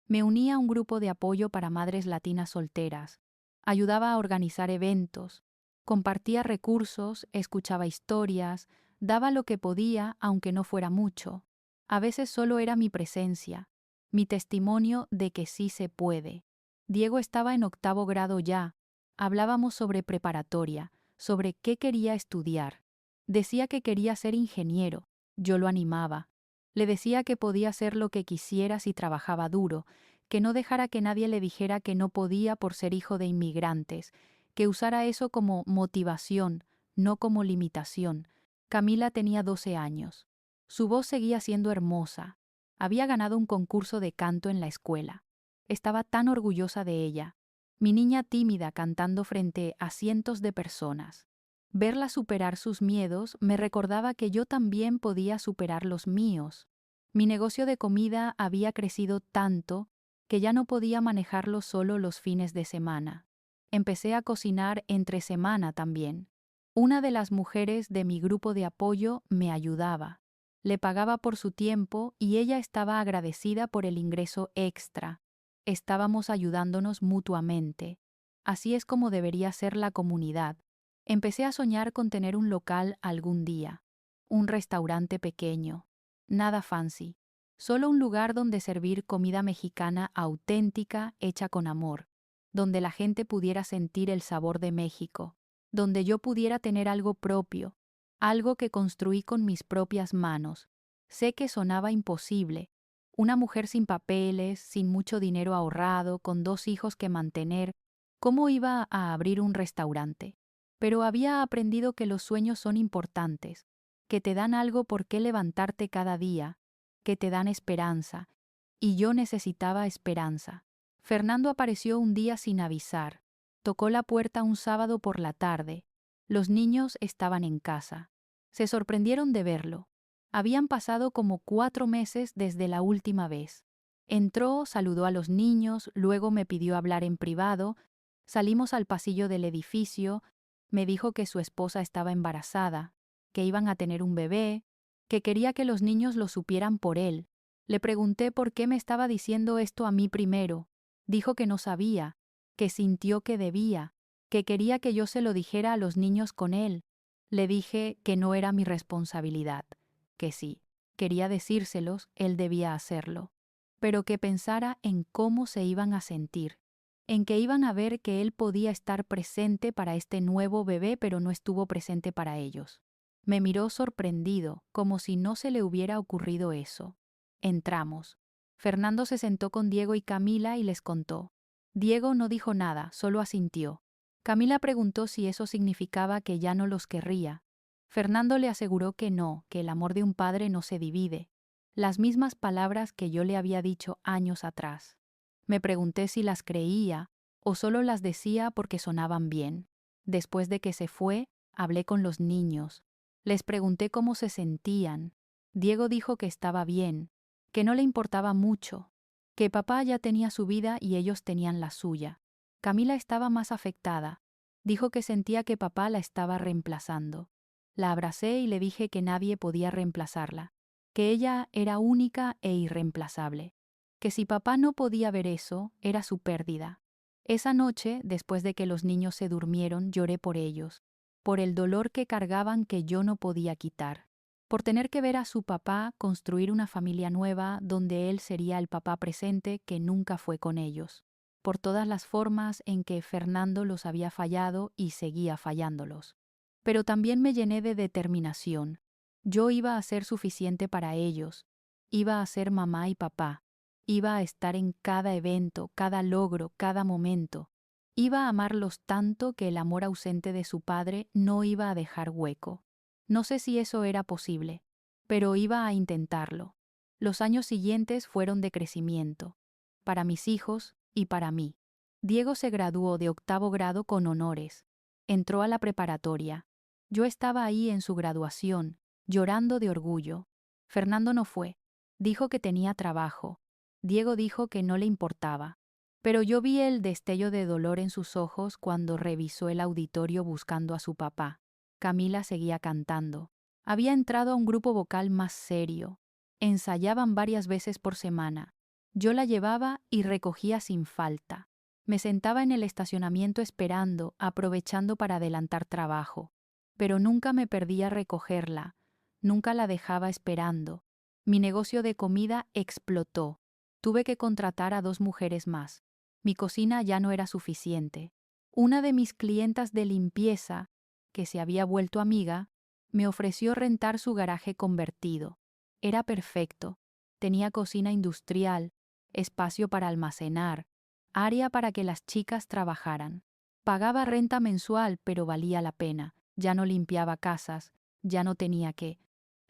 Me uní a un grupo de apoyo para madres latinas solteras. Ayudaba a organizar eventos, compartía recursos, escuchaba historias, daba lo que podía aunque no fuera mucho. A veces solo era mi presencia, mi testimonio de que sí se puede. Diego estaba en 8º grado ya. Hablábamos sobre preparatoria, sobre qué quería estudiar. Decía que quería ser ingeniero. Yo lo animaba. Le decía que podía hacer lo que quisiera si trabajaba duro, que no dejara que nadie le dijera que no podía por ser hijo de inmigrantes, que usara eso como motivación, no como limitación. Camila tenía 12 años. Su voz seguía siendo hermosa. Había ganado un concurso de canto en la escuela. Estaba tan orgullosa de ella. Mi niña tímida cantando frente a cientos de personas. Verla superar sus miedos me recordaba que yo también podía superar los míos. Mi negocio de comida había crecido tanto que ya no podía manejarlo solo los fines de semana. Empecé a cocinar entre semana también. Una de las mujeres de mi grupo de apoyo me ayudaba. Le pagaba por su tiempo y ella estaba agradecida por el ingreso extra. Estábamos ayudándonos mutuamente. Así es como debería ser la comunidad. Empecé a soñar con tener un local algún día. Un restaurante pequeño. Nada fancy. Solo un lugar donde servir comida mexicana auténtica hecha con amor. Donde la gente pudiera sentir el sabor de México. Donde yo pudiera tener algo propio. Algo que construí con mis propias manos. Sé que sonaba imposible. Una mujer sin papeles, sin mucho dinero ahorrado, con 2 hijos que mantener. ¿Cómo iba a abrir un restaurante? Pero había aprendido que los sueños son importantes, que te dan algo por qué levantarte cada día, que te dan esperanza, y yo necesitaba esperanza. Fernando apareció un día sin avisar. Tocó la puerta un sábado por la tarde. Los niños estaban en casa. Se sorprendieron de verlo. Habían pasado como 4 meses desde la última vez. Entró, saludó a los niños, luego me pidió hablar en privado. Salimos al pasillo del edificio. Me dijo que su esposa estaba embarazada, que iban a tener un bebé, que quería que los niños lo supieran por él. Le pregunté por qué me estaba diciendo esto a mí primero. Dijo que no sabía, que sintió que debía, que quería que yo se lo dijera a los niños con él. Le dije que no era mi responsabilidad, que sí, quería decírselos, él debía hacerlo, pero que pensara en cómo se iban a sentir, en que iban a ver que él podía estar presente para este nuevo bebé, pero no estuvo presente para ellos. Me miró sorprendido, como si no se le hubiera ocurrido eso. Entramos. Fernando se sentó con Diego y Camila y les contó. Diego no dijo nada, solo asintió. Camila preguntó si eso significaba que ya no los querría. Fernando le aseguró que no, que el amor de un padre no se divide. Las mismas palabras que yo le había dicho años atrás. Me pregunté si las creía o solo las decía porque sonaban bien. Después de que se fue, hablé con los niños. Les pregunté cómo se sentían. Diego dijo que estaba bien, que no le importaba mucho, que papá ya tenía su vida y ellos tenían la suya. Camila estaba más afectada. Dijo que sentía que papá la estaba reemplazando. La abracé y le dije que nadie podía reemplazarla, que ella era única e irreemplazable, que si papá no podía ver eso, era su pérdida. Esa noche, después de que los niños se durmieron, lloré por ellos, por el dolor que cargaban que yo no podía quitar, por tener que ver a su papá construir una familia nueva donde él sería el papá presente que nunca fue con ellos, por todas las formas en que Fernando los había fallado y seguía fallándolos. Pero también me llené de determinación. Yo iba a ser suficiente para ellos, iba a ser mamá y papá, iba a estar en cada evento, cada logro, cada momento. Iba a amarlos tanto que el amor ausente de su padre no iba a dejar hueco. No sé si eso era posible, pero iba a intentarlo. Los años siguientes fueron de crecimiento, para mis hijos y para mí. Diego se graduó de 8º grado con honores. Entró a la preparatoria. Yo estaba ahí en su graduación, llorando de orgullo. Fernando no fue. Dijo que tenía trabajo. Diego dijo que no le importaba. Pero yo vi el destello de dolor en sus ojos cuando revisó el auditorio buscando a su papá. Camila seguía cantando. Había entrado a un grupo vocal más serio. Ensayaban varias veces por semana. Yo la llevaba y recogía sin falta. Me sentaba en el estacionamiento esperando, aprovechando para adelantar trabajo. Pero nunca me perdía recogerla. Nunca la dejaba esperando. Mi negocio de comida explotó. Tuve que contratar a 2 mujeres más. Mi cocina ya no era suficiente. Una de mis clientas de limpieza, que se había vuelto amiga, me ofreció rentar su garaje convertido. Era perfecto. Tenía cocina industrial, espacio para almacenar, área para que las chicas trabajaran. Pagaba renta mensual, pero valía la pena. Ya no limpiaba casas, ya no tenía que.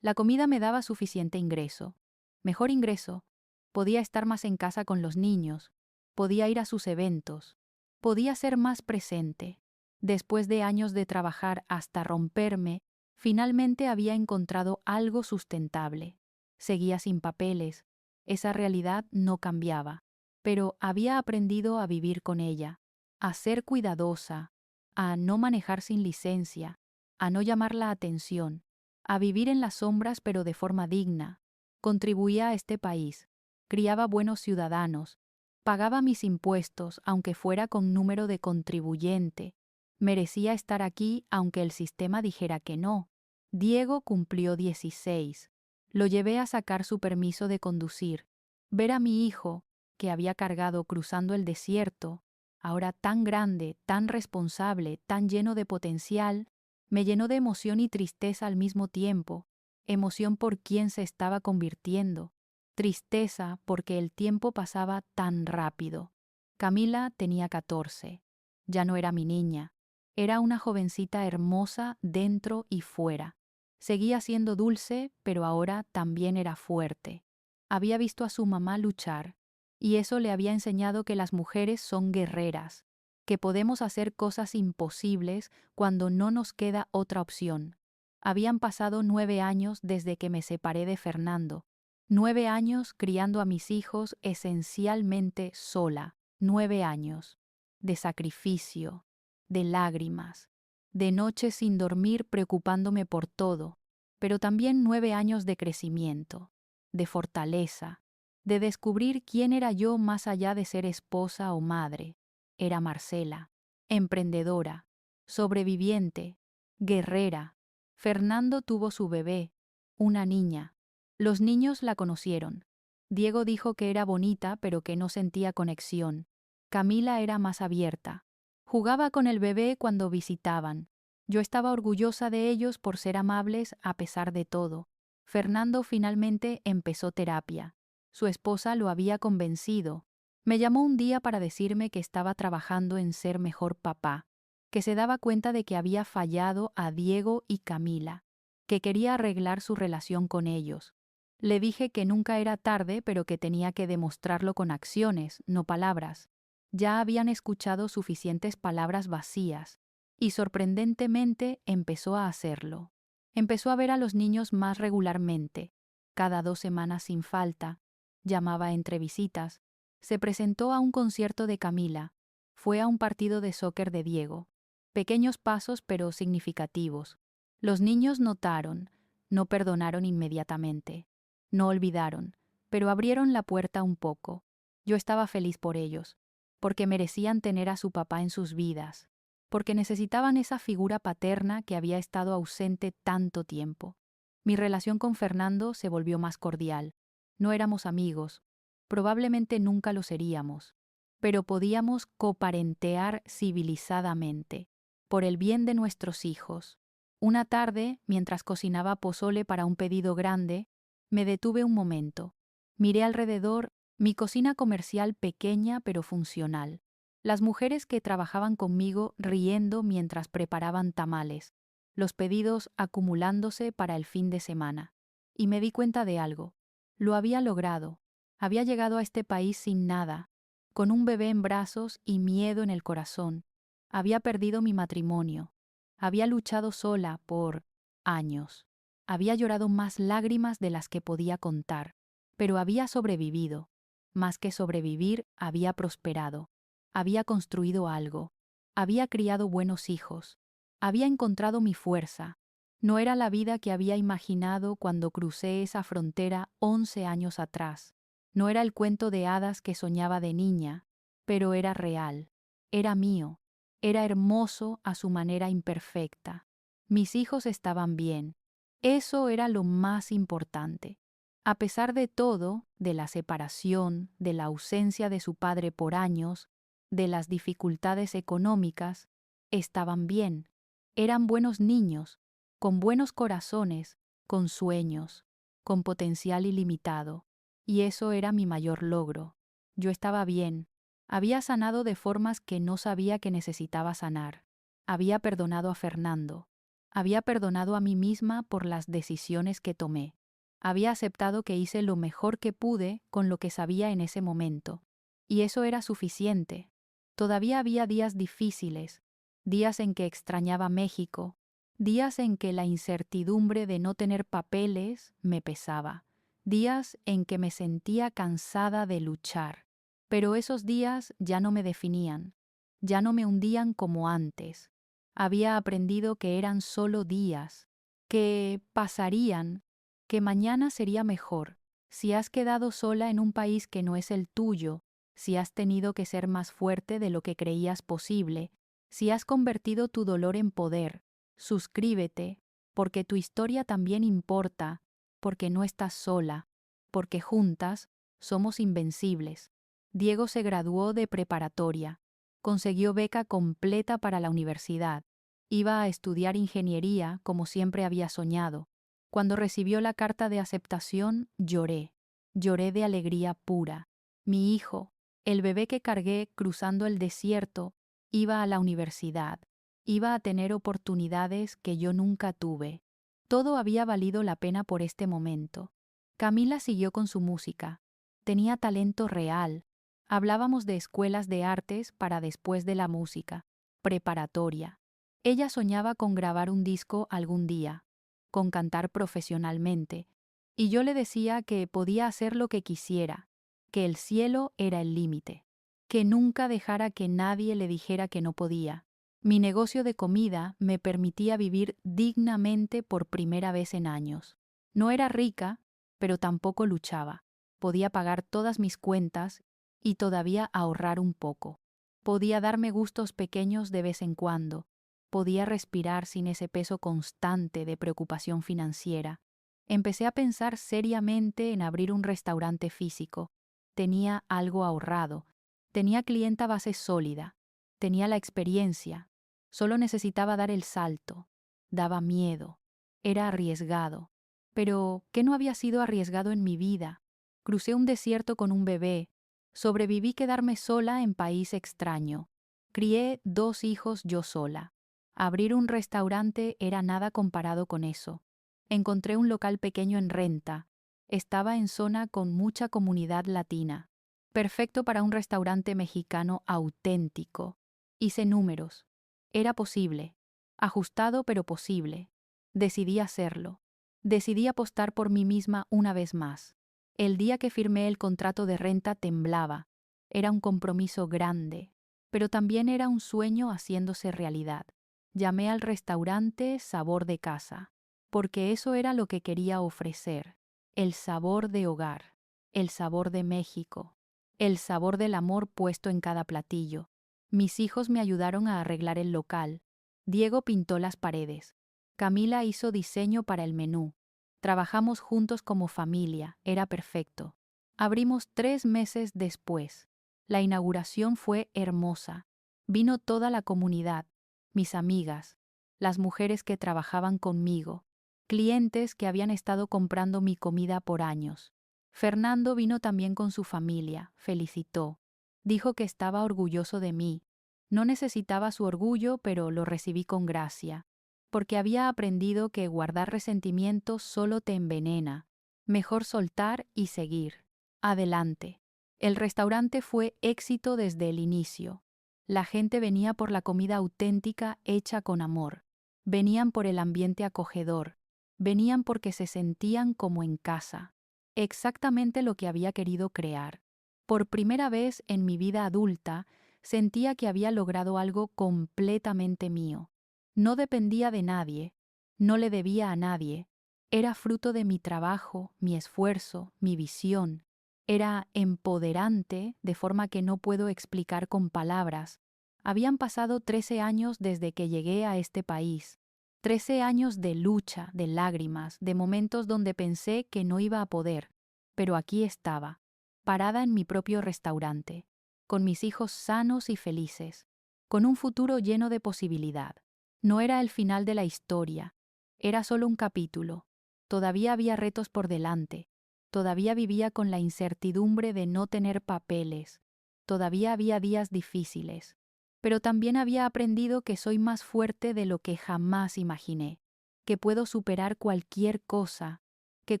La comida me daba suficiente ingreso. Mejor ingreso. Podía estar más en casa con los niños. Podía ir a sus eventos. Podía ser más presente. Después de años de trabajar hasta romperme, finalmente había encontrado algo sustentable. Seguía sin papeles. Esa realidad no cambiaba, pero había aprendido a vivir con ella, a ser cuidadosa, a no manejar sin licencia, a no llamar la atención, a vivir en las sombras pero de forma digna. Contribuía a este país, criaba buenos ciudadanos, pagaba mis impuestos aunque fuera con número de contribuyente, merecía estar aquí aunque el sistema dijera que no. Diego cumplió 16. Lo llevé a sacar su permiso de conducir. Ver a mi hijo, que había cargado cruzando el desierto, ahora tan grande, tan responsable, tan lleno de potencial, me llenó de emoción y tristeza al mismo tiempo. Emoción por quién se estaba convirtiendo. Tristeza porque el tiempo pasaba tan rápido. Camila tenía 14. Ya no era mi niña. Era una jovencita hermosa dentro y fuera. Seguía siendo dulce, pero ahora también era fuerte. Había visto a su mamá luchar, y eso le había enseñado que las mujeres son guerreras, que podemos hacer cosas imposibles cuando no nos queda otra opción. Habían pasado 9 años desde que me separé de Fernando. 9 años criando a mis hijos esencialmente sola. 9 años. De sacrificio, de lágrimas, de noches sin dormir preocupándome por todo, pero también 9 años de crecimiento, de fortaleza, de descubrir quién era yo más allá de ser esposa o madre. Era Marcela, emprendedora, sobreviviente, guerrera. Fernando tuvo su bebé, una niña. Los niños la conocieron. Diego dijo que era bonita pero que no sentía conexión. Camila era más abierta. Jugaba con el bebé cuando visitaban. Yo estaba orgullosa de ellos por ser amables a pesar de todo. Fernando finalmente empezó terapia. Su esposa lo había convencido. Me llamó un día para decirme que estaba trabajando en ser mejor papá, que se daba cuenta de que había fallado a Diego y Camila, que quería arreglar su relación con ellos. Le dije que nunca era tarde, pero que tenía que demostrarlo con acciones, no palabras. Ya habían escuchado suficientes palabras vacías, y sorprendentemente empezó a hacerlo. Empezó a ver a los niños más regularmente, cada 2 semanas sin falta, llamaba entre visitas, se presentó a un concierto de Camila, fue a un partido de soccer de Diego. Pequeños pasos pero significativos. Los niños notaron, no perdonaron inmediatamente, no olvidaron, pero abrieron la puerta un poco. Yo estaba feliz por ellos, porque merecían tener a su papá en sus vidas, porque necesitaban esa figura paterna que había estado ausente tanto tiempo. Mi relación con Fernando se volvió más cordial. No éramos amigos, probablemente nunca lo seríamos, pero podíamos coparentear civilizadamente, por el bien de nuestros hijos. Una tarde, mientras cocinaba pozole para un pedido grande, me detuve un momento. Miré alrededor, mi cocina comercial pequeña pero funcional. Las mujeres que trabajaban conmigo riendo mientras preparaban tamales, los pedidos acumulándose para el fin de semana. Y me di cuenta de algo. Lo había logrado. Había llegado a este país sin nada, con un bebé en brazos y miedo en el corazón. Había perdido mi matrimonio. Había luchado sola por años. Había llorado más lágrimas de las que podía contar, pero había sobrevivido. Más que sobrevivir, había prosperado. Había construido algo. Había criado buenos hijos. Había encontrado mi fuerza. No era la vida que había imaginado cuando crucé esa frontera 11 años atrás. No era el cuento de hadas que soñaba de niña, pero era real. Era mío. Era hermoso a su manera imperfecta. Mis hijos estaban bien. Eso era lo más importante. A pesar de todo, de la separación, de la ausencia de su padre por años, de las dificultades económicas, estaban bien. Eran buenos niños, con buenos corazones, con sueños, con potencial ilimitado. Y eso era mi mayor logro. Yo estaba bien. Había sanado de formas que no sabía que necesitaba sanar. Había perdonado a Fernando. Había perdonado a mí misma por las decisiones que tomé. Había aceptado que hice lo mejor que pude con lo que sabía en ese momento. Y eso era suficiente. Todavía había días difíciles, días en que extrañaba México, días en que la incertidumbre de no tener papeles me pesaba, días en que me sentía cansada de luchar. Pero esos días ya no me definían, ya no me hundían como antes. Había aprendido que eran solo días, que pasarían, que mañana sería mejor. Si has quedado sola en un país que no es el tuyo, si has tenido que ser más fuerte de lo que creías posible, si has convertido tu dolor en poder, suscríbete, porque tu historia también importa, porque no estás sola, porque juntas somos invencibles. Diego se graduó de preparatoria, consiguió beca completa para la universidad, iba a estudiar ingeniería como siempre había soñado. Cuando recibió la carta de aceptación, lloré de alegría pura. Mi hijo, el bebé que cargué cruzando el desierto, iba a la universidad, iba a tener oportunidades que yo nunca tuve. Todo había valido la pena por este momento. Camila siguió con su música. Tenía talento real. Hablábamos de escuelas de artes para después de la música, preparatoria. Ella soñaba con grabar un disco algún día, con cantar profesionalmente, y yo le decía que podía hacer lo que quisiera, que el cielo era el límite, que nunca dejara que nadie le dijera que no podía. Mi negocio de comida me permitía vivir dignamente por primera vez en años. No era rica, pero tampoco luchaba. Podía pagar todas mis cuentas y todavía ahorrar un poco. Podía darme gustos pequeños de vez en cuando. Podía respirar sin ese peso constante de preocupación financiera. Empecé a pensar seriamente en abrir un restaurante físico. Tenía algo ahorrado. Tenía clienta base sólida. Tenía la experiencia. Solo necesitaba dar el salto. Daba miedo. Era arriesgado. Pero, ¿qué no había sido arriesgado en mi vida? Crucé un desierto con un bebé. Sobreviví quedarme sola en país extraño. Crié 2 hijos yo sola. Abrir un restaurante era nada comparado con eso. Encontré un local pequeño en renta. Estaba en zona con mucha comunidad latina. Perfecto para un restaurante mexicano auténtico. Hice números. Era posible. Ajustado pero posible. Decidí hacerlo. Decidí apostar por mí misma una vez más. El día que firmé el contrato de renta temblaba. Era un compromiso grande, pero también era un sueño haciéndose realidad. Llamé al restaurante Sabor de Casa, porque eso era lo que quería ofrecer. El sabor de hogar, el sabor de México, el sabor del amor puesto en cada platillo. Mis hijos me ayudaron a arreglar el local. Diego pintó las paredes. Camila hizo diseño para el menú. Trabajamos juntos como familia, era perfecto. Abrimos 3 meses después. La inauguración fue hermosa. Vino toda la comunidad, mis amigas, las mujeres que trabajaban conmigo, clientes que habían estado comprando mi comida por años. Fernando vino también con su familia, felicitó. Dijo que estaba orgulloso de mí. No necesitaba su orgullo, pero lo recibí con gracia, porque había aprendido que guardar resentimientos solo te envenena. Mejor soltar y seguir. Adelante. El restaurante fue éxito desde el inicio. La gente venía por la comida auténtica hecha con amor. Venían por el ambiente acogedor. Venían porque se sentían como en casa. Exactamente lo que había querido crear. Por primera vez en mi vida adulta, sentía que había logrado algo completamente mío. No dependía de nadie, no le debía a nadie. Era fruto de mi trabajo, mi esfuerzo, mi visión. Era empoderante, de forma que no puedo explicar con palabras. Habían pasado 13 años desde que llegué a este país. 13 años de lucha, de lágrimas, de momentos donde pensé que no iba a poder. Pero aquí estaba, parada en mi propio restaurante, con mis hijos sanos y felices, con un futuro lleno de posibilidad. No era el final de la historia, era solo un capítulo. Todavía había retos por delante. Todavía vivía con la incertidumbre de no tener papeles. Todavía había días difíciles. Pero también había aprendido que soy más fuerte de lo que jamás imaginé, que puedo superar cualquier cosa, que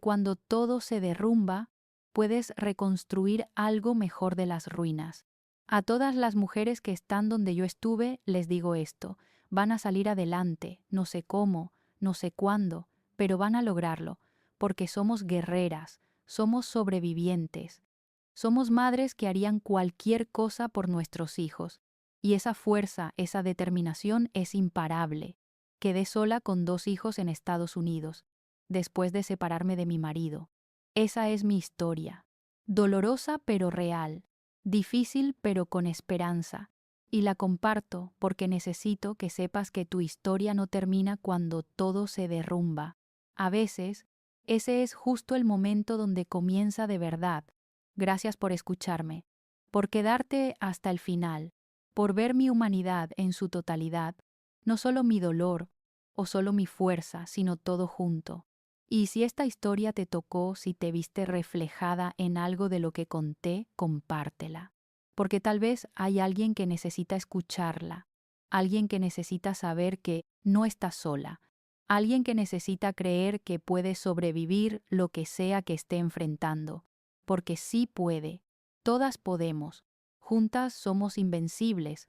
cuando todo se derrumba, puedes reconstruir algo mejor de las ruinas. A todas las mujeres que están donde yo estuve, les digo esto: van a salir adelante, no sé cómo, no sé cuándo, pero van a lograrlo, porque somos guerreras, somos sobrevivientes, somos madres que harían cualquier cosa por nuestros hijos, y esa fuerza, esa determinación es imparable. Quedé sola con 2 hijos en Estados Unidos, después de separarme de mi marido. Esa es mi historia. Dolorosa pero real, difícil pero con esperanza. Y la comparto porque necesito que sepas que tu historia no termina cuando todo se derrumba. A veces, ese es justo el momento donde comienza de verdad. Gracias por escucharme, por quedarte hasta el final, por ver mi humanidad en su totalidad, no solo mi dolor o solo mi fuerza, sino todo junto. Y si esta historia te tocó, si te viste reflejada en algo de lo que conté, compártela. Porque tal vez hay alguien que necesita escucharla, alguien que necesita saber que no está sola, alguien que necesita creer que puede sobrevivir lo que sea que esté enfrentando. Porque sí puede, todas podemos, juntas somos invencibles,